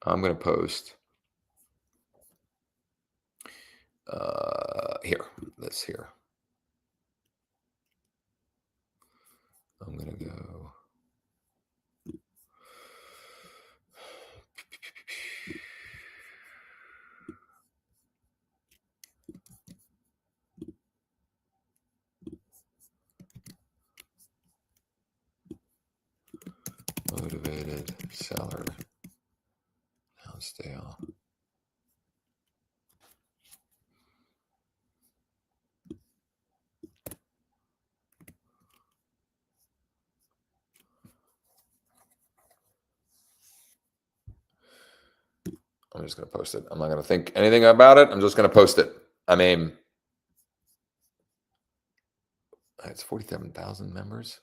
[SPEAKER 1] I'm going to post this here. I'm going to go. Motivated seller. Now stale. I'm just going to post it. I'm not going to think anything about it. I'm just going to post it. I mean, it's 47,000 members.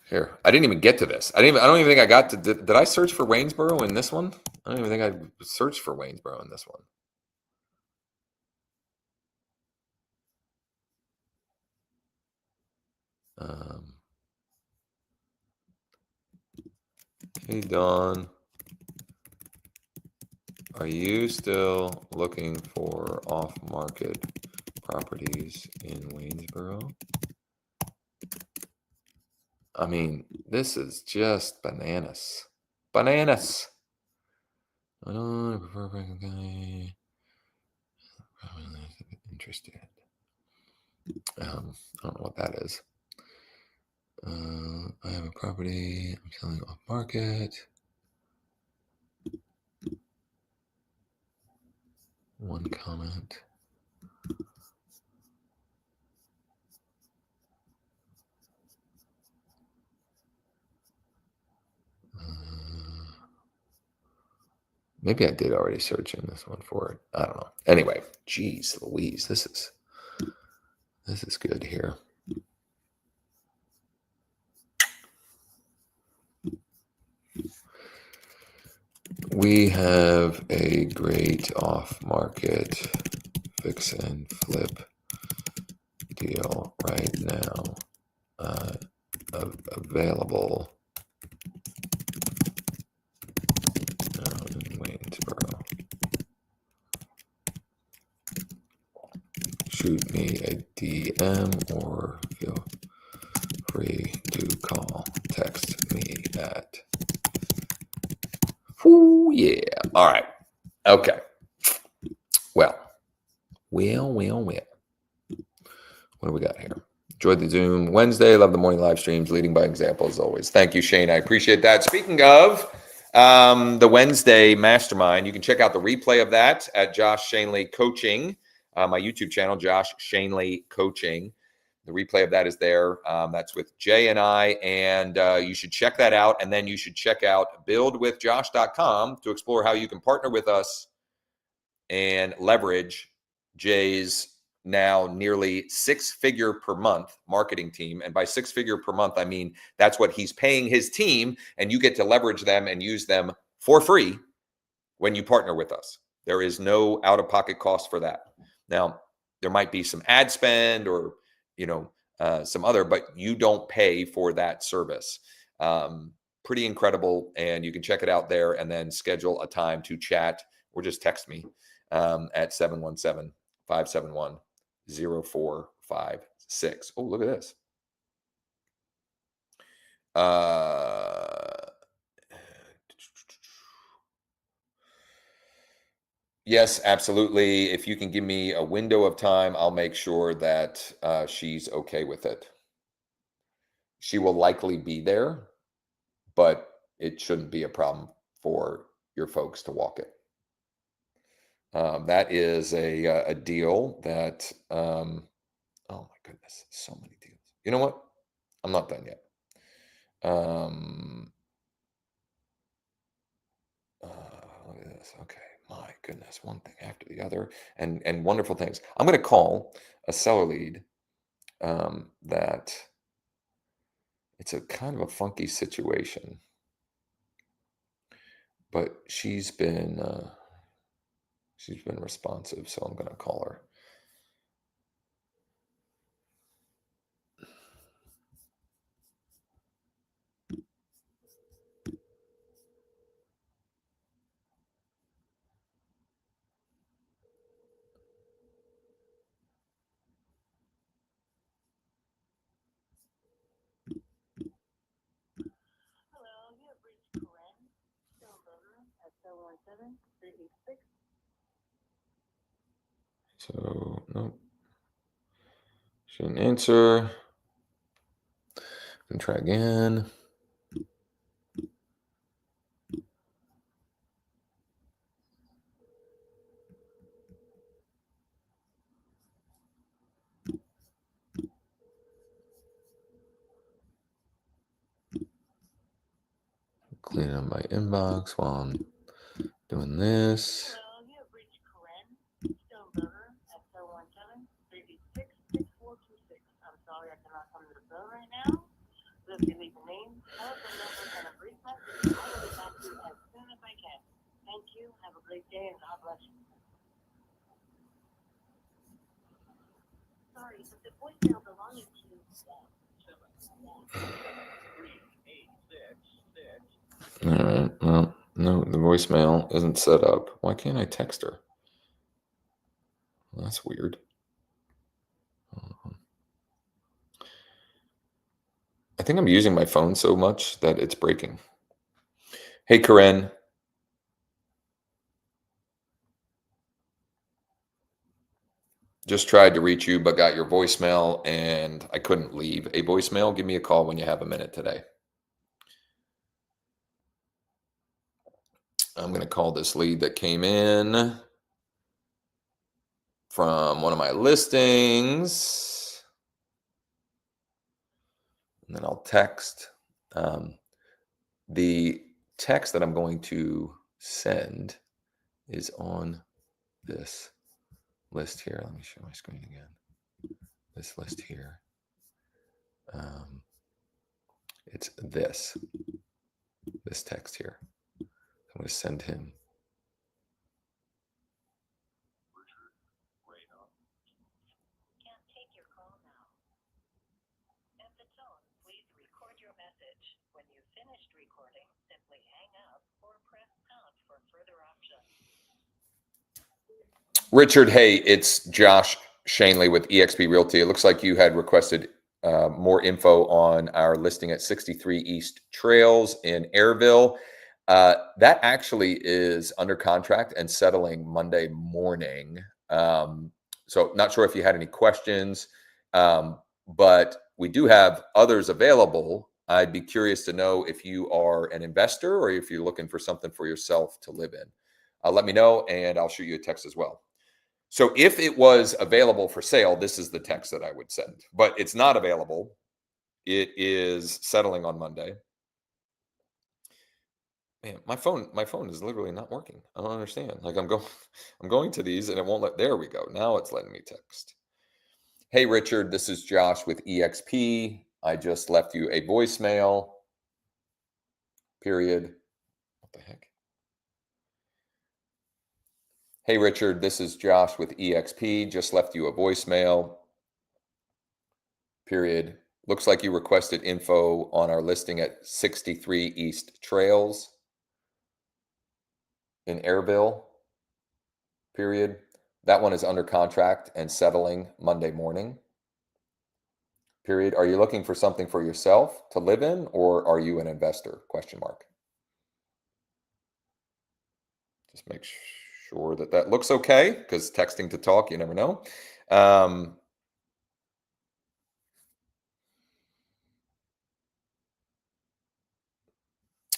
[SPEAKER 1] Here, I didn't even get to this. I don't even think I got to. Did I search for Waynesboro in this one? I don't even think I searched for Waynesboro in this one. Hey, Dawn. Are you still looking for off-market properties in Waynesboro? I mean, this is just bananas. Bananas. I don't prefer Franklin County. Interested. I don't know what that is. I have a property. I'm selling off market. One comment. Maybe I did already search in this one for it. I don't know. Anyway, geez Louise, this is good here. We have a great off-market fix and flip deal right now available in Waynesboro. Shoot me a DM or feel free to call, text me at. Ooh, yeah. All right. Okay. Well. What do we got here? Enjoy the Zoom Wednesday. Love the morning live streams, leading by example as always. Thank you, Shane. I appreciate that. Speaking of the Wednesday mastermind, you can check out the replay of that at Josh Schoenly Coaching, my YouTube channel, Josh Schoenly Coaching. The replay of that is there. That's with Jay and I, and you should check that out. And then you should check out buildwithjosh.com to explore how you can partner with us and leverage Jay's now nearly 6-figure per month marketing team. And by 6-figure per month, I mean, that's what he's paying his team, and you get to leverage them and use them for free when you partner with us. There is no out-of-pocket cost for that. Now, there might be some ad spend or, some other, but you don't pay for that service. Pretty incredible. And you can check it out there and then schedule a time to chat or just text me at 717-571-0456. Oh, look at this. Yes, absolutely. If you can give me a window of time, I'll make sure that she's okay with it. She will likely be there, but it shouldn't be a problem for your folks to walk it. That is a deal that, oh my goodness, so many deals. You know what? I'm not done yet. Look at this. Okay, my goodness, one thing after the other, and wonderful things. I'm going to call a seller lead that it's a kind of a funky situation, but she's been responsive, so I'm going to call her. So, nope. She didn't answer. Try again. Clean up my inbox while I'm doing this. All right. Well, no, the voicemail isn't set up. Why can't I text her? Well, that's weird. I think I'm using my phone so much that it's breaking. Hey, Corinne. Just tried to reach you, but got your voicemail, and I couldn't leave a voicemail. Give me a call when you have a minute today. I'm going to call this lead that came in from one of my listings. And then I'll text. The text that I'm going to send is on this list here. Let me share my screen again. This list here. It's this text here. I'm going to send him.
[SPEAKER 4] Can't take your call now. At the tone, please record your message. When you've finished recording, simply hang up or press pound for further options.
[SPEAKER 1] Richard, hey, it's Josh Schoenly with EXP Realty. It looks like you had requested more info on our listing at 63 East Trails in Airville. That actually is under contract and settling Monday morning. So not sure if you had any questions, but we do have others available. I'd be curious to know if you are an investor or if you're looking for something for yourself to live in. Let me know, and I'll shoot you a text as well. So if it was available for sale, this is the text that I would send, but it's not available. It is settling on Monday. Man, my phone is literally not working. I don't understand. Like I'm going to these and it won't let, there we go. Now it's letting me text. Hey, Richard, this is Josh with EXP. I just left you a voicemail, period. What the heck? Hey, Richard, this is Josh with EXP. Just left you a voicemail, period. Looks like you requested info on our listing at 63 East Trails in Airville, period. That one is under contract and settling Monday morning, period. Are you looking for something for yourself to live in, or are you an investor? Question mark. Just make sure that that looks okay, because texting to talk, you never know.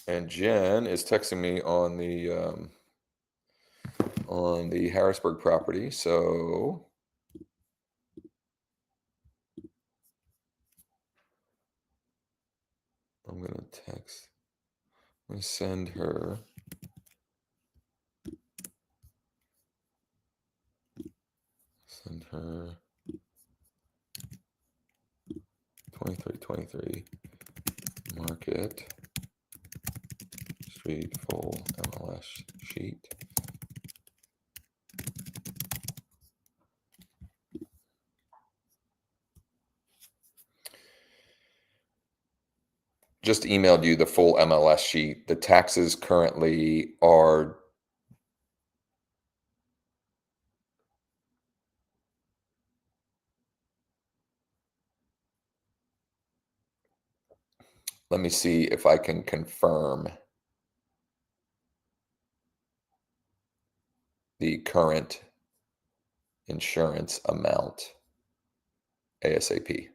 [SPEAKER 1] And Jen is texting me on the Harrisburg property. So I'm going to text. I'm going to send her. Send her 2323 market street full MLS sheet. Just emailed you the full MLS sheet. The taxes currently are let me see if I can confirm the current insurance amount ASAP.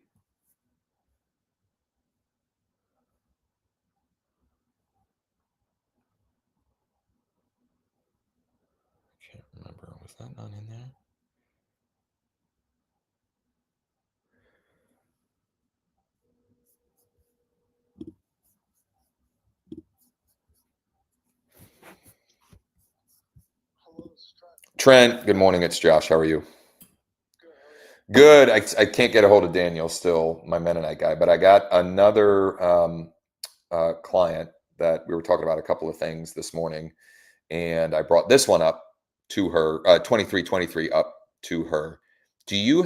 [SPEAKER 1] Can't remember. Was that not in there? Trent, good morning. It's Josh. How are you? Good. I can't get a hold of Daniel still, my Mennonite guy, but I got another client that we were talking about a couple of things this morning, and I brought this one up to her, 2323 up to her. Do you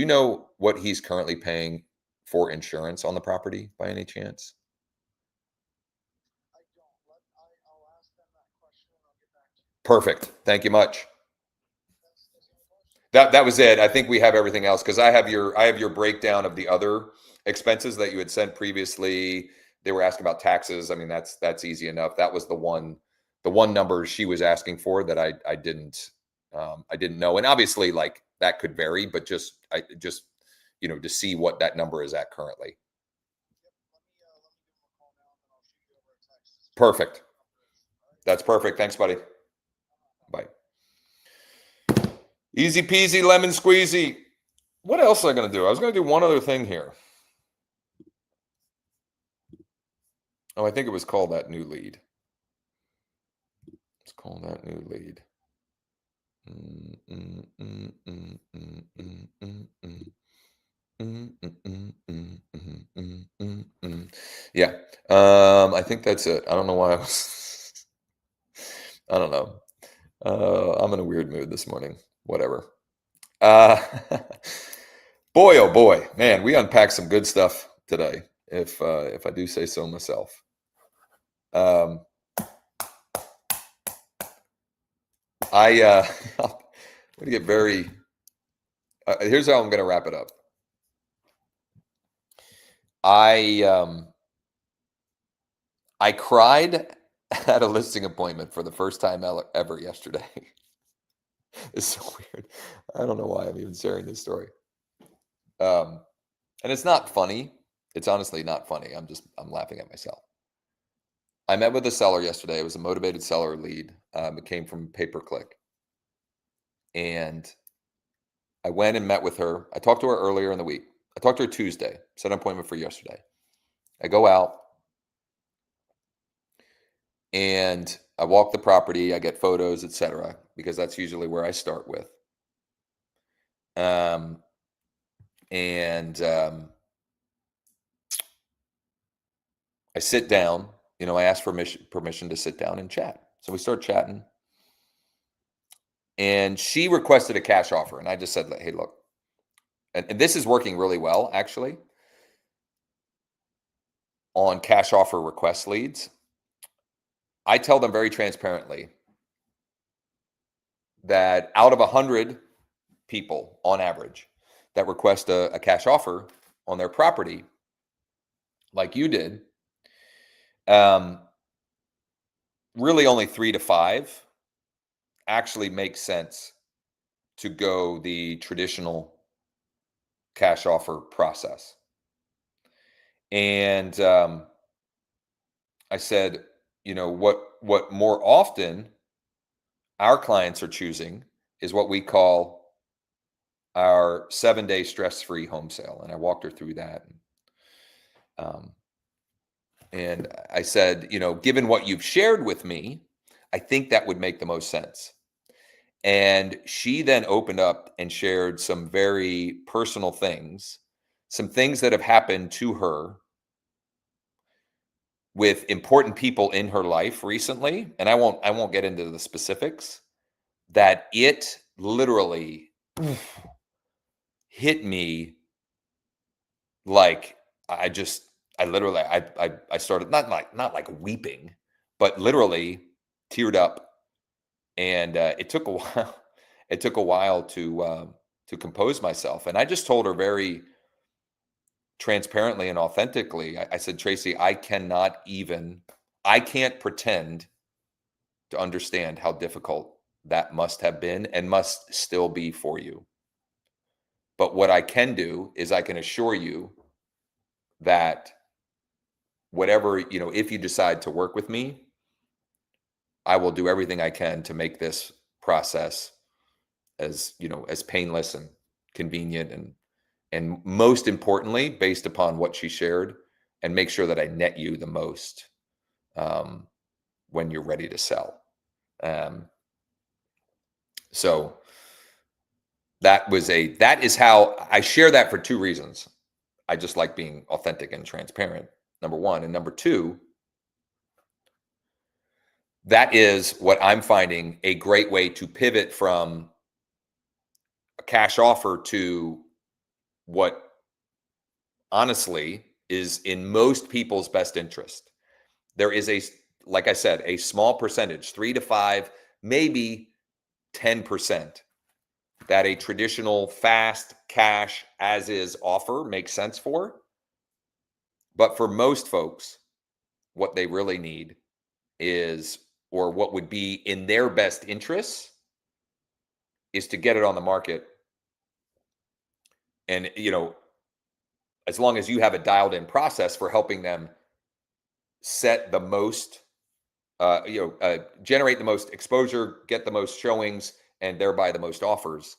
[SPEAKER 1] know what he's currently paying for insurance on the property by any chance?
[SPEAKER 5] I'll ask them that question and I'll get back to you.
[SPEAKER 1] Perfect. Thank you much. That was it. I think we have everything else, because I have your breakdown of the other expenses that you had sent previously. They were asking about taxes. I mean, that's easy enough. That was the one number she was asking for that I didn't know. And obviously, like, that could vary, but just to see what that number is at currently.
[SPEAKER 5] Let me give them a call now and then I'll shoot you over a text.
[SPEAKER 1] Perfect. That's perfect. Thanks, buddy. Bye. Easy peasy, lemon squeezy. What else am I going to do? I was going to do one other thing here. Oh, I think it was called that new lead. Let's call that new lead. Yeah. I think that's it. I don't know why I don't know. I'm in a weird mood this morning. Whatever. Boy, oh boy, man, we unpacked some good stuff today, if I do say so myself. I'm going to get very. Here's how I'm going to wrap it up. I cried at a listing appointment for the first time ever yesterday. It's so weird. I don't know why I'm even sharing this story. And it's not funny. It's honestly not funny. I'm laughing at myself. I met with a seller yesterday. It was a motivated seller lead. It came from pay-per-click. And I went and met with her. I talked to her earlier in the week. I talked to her Tuesday, set an appointment for yesterday. I go out and I walk the property. I get photos, etc., because that's usually where I start with. I sit down. I ask for permission to sit down and chat. So we start chatting. And she requested a cash offer. And I just said, hey, look, and this is working really well, actually, on cash offer request leads. I tell them very transparently that out of 100 people on average that request a cash offer on their property, like you did, really only 3 to 5 actually make sense to go the traditional cash offer process. And I said, what more often our clients are choosing is what we call our 7-day stress-free home sale. And I walked her through that. And I said, given what you've shared with me, I think that would make the most sense. And she then opened up and shared some very personal things, some things that have happened to her with important people in her life recently. And I won't get into the specifics, that it literally hit me like I started not like weeping, but literally teared up. And it took a while. It took a while to compose myself. And I just told her very transparently and authentically. I said, Tracy, I can't pretend to understand how difficult that must have been and must still be for you. But what I can do is I can assure you that whatever, if you decide to work with me, I will do everything I can to make this process as painless and convenient and most importantly, based upon what she shared, and make sure that I net you the most when you're ready to sell. So that is how I share that for 2 reasons. I just like being authentic and transparent, number 1. And number 2, that is what I'm finding a great way to pivot from a cash offer to what honestly is in most people's best interest. There is like I said, a small percentage, 3 to 5, maybe 10%, that a traditional fast cash as is offer makes sense for. But for most folks, what they really need is, or what would be in their best interests, is to get it on the market. And, as long as you have a dialed in process for helping them set the most, generate the most exposure, get the most showings, and thereby the most offers,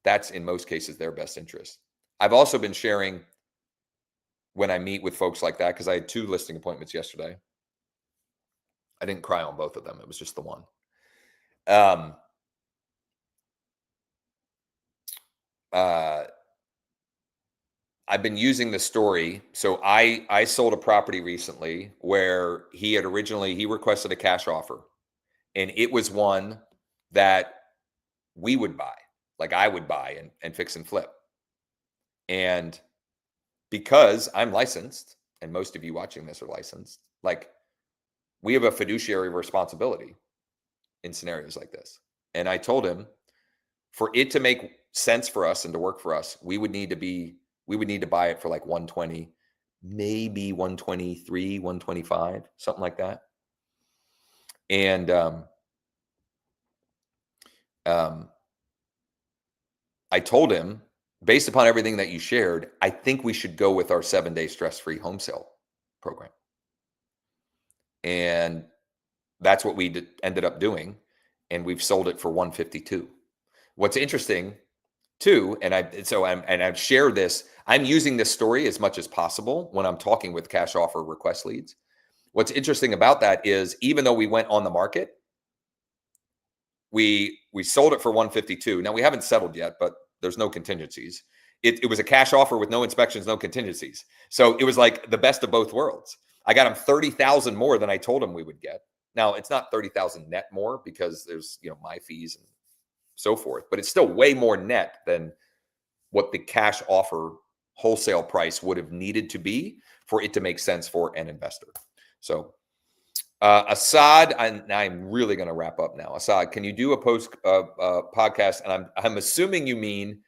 [SPEAKER 1] that's in most cases their best interest. I've also been sharing when I meet with folks like that, because I had 2 listing appointments yesterday. I didn't cry on both of them. It was just the one. I've been using the story. So I sold a property recently where he requested a cash offer, and it was one that we would buy, like I would buy and fix and flip. And because I'm licensed, and most of you watching this are licensed, like, we have a fiduciary responsibility in scenarios like this. And I told him, for it to make sense for us and to work for us, we would need to buy it for like 120, maybe 123, 125, something like that. And I told him based upon everything that you shared, I think we should go with our 7-day stress-free home sale program. And that's what we ended up doing. And we've sold it for 152. What's interesting too, and I've shared this, I'm using this story as much as possible when I'm talking with cash offer request leads. What's interesting about that is even though we went on the market, we sold it for 152. Now we haven't settled yet, but there's no contingencies. It was a cash offer with no inspections, no contingencies. So it was like the best of both worlds. I got him 30,000 more than I told him we would get. Now it's not 30,000 net more because there's, my fees and so forth, but it's still way more net than what the cash offer wholesale price would have needed to be for it to make sense for an investor. So Assad, I'm really going to wrap up now. Assad, can you do a podcast? And I'm assuming you mean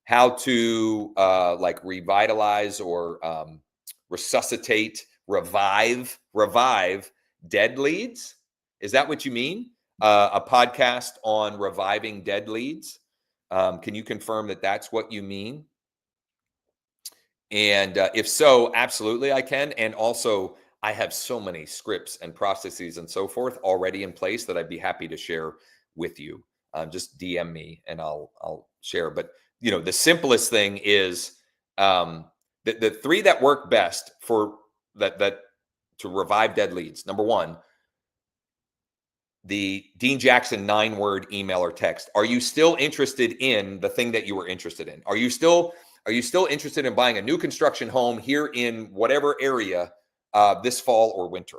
[SPEAKER 1] how to like revitalize or resuscitate, revive dead leads. Is that what you mean? A podcast on reviving dead leads. Can you confirm that that's what you mean? And if so, absolutely I can. And also, I have so many scripts and processes and so forth already in place that I'd be happy to share with you. Just DM me and I'll share. But the simplest thing is the 3 that work best for that to revive dead leads. Number 1, the Dean Jackson 9-word email or text. Are you still interested in the thing that you were interested in? Are you still interested in buying a new construction home here in whatever area this fall or winter?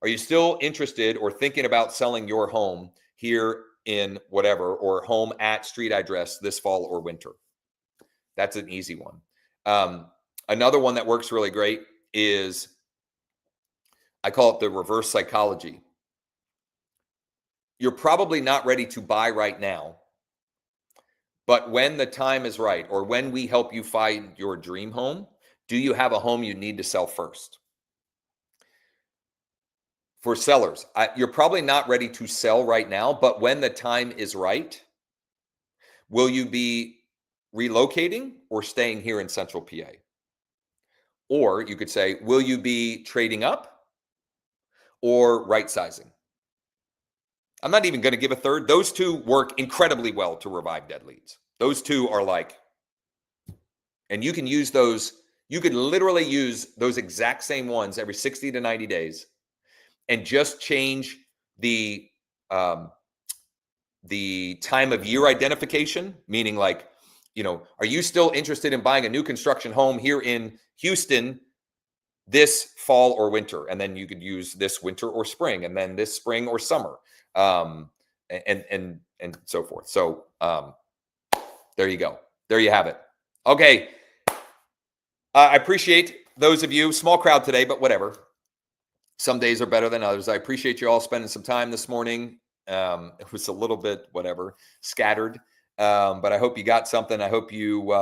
[SPEAKER 1] Are you still interested or thinking about selling your home here in whatever, or home at street address this fall or winter? That's an easy one. Another one that works really great is, I call it the reverse psychology. You're probably not ready to buy right now, but when the time is right, or when we help you find your dream home, do you have a home you need to sell first? For sellers, you're probably not ready to sell right now, but when the time is right, will you be relocating or staying here in Central PA? Or you could say, will you be trading up or right sizing? I'm not even going to give a third. Those 2 work incredibly well to revive dead leads. Those 2 are like, and you can use those. You could literally use those exact same ones every 60 to 90 days and just change the time of year identification, meaning like, are you still interested in buying a new construction home here in Houston this fall or winter? And then you could use this winter or spring, and then this spring or summer, and so forth. So there you go. There you have it. Okay. I appreciate those of you, small crowd today, but whatever. Some days are better than others. I appreciate you all spending some time this morning. It was a little bit, scattered. But I hope you got something. I hope you,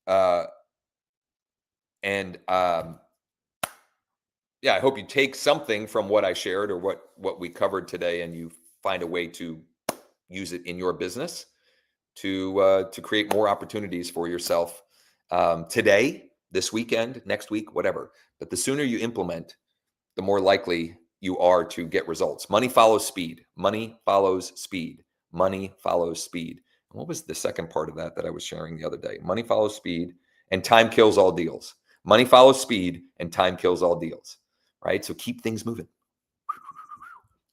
[SPEAKER 1] I hope you take something from what I shared or what we covered today, and you find a way to use it in your business to create more opportunities for yourself today, this weekend, next week, whatever. But the sooner you implement, the more likely you are to get results. Money follows speed. Money follows speed. Money follows speed. What was the second part of that I was sharing the other day? Money follows speed and time kills all deals. Money follows speed and time kills all deals, right? So keep things moving.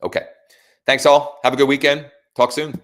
[SPEAKER 1] Okay. Thanks all. Have a good weekend. Talk soon.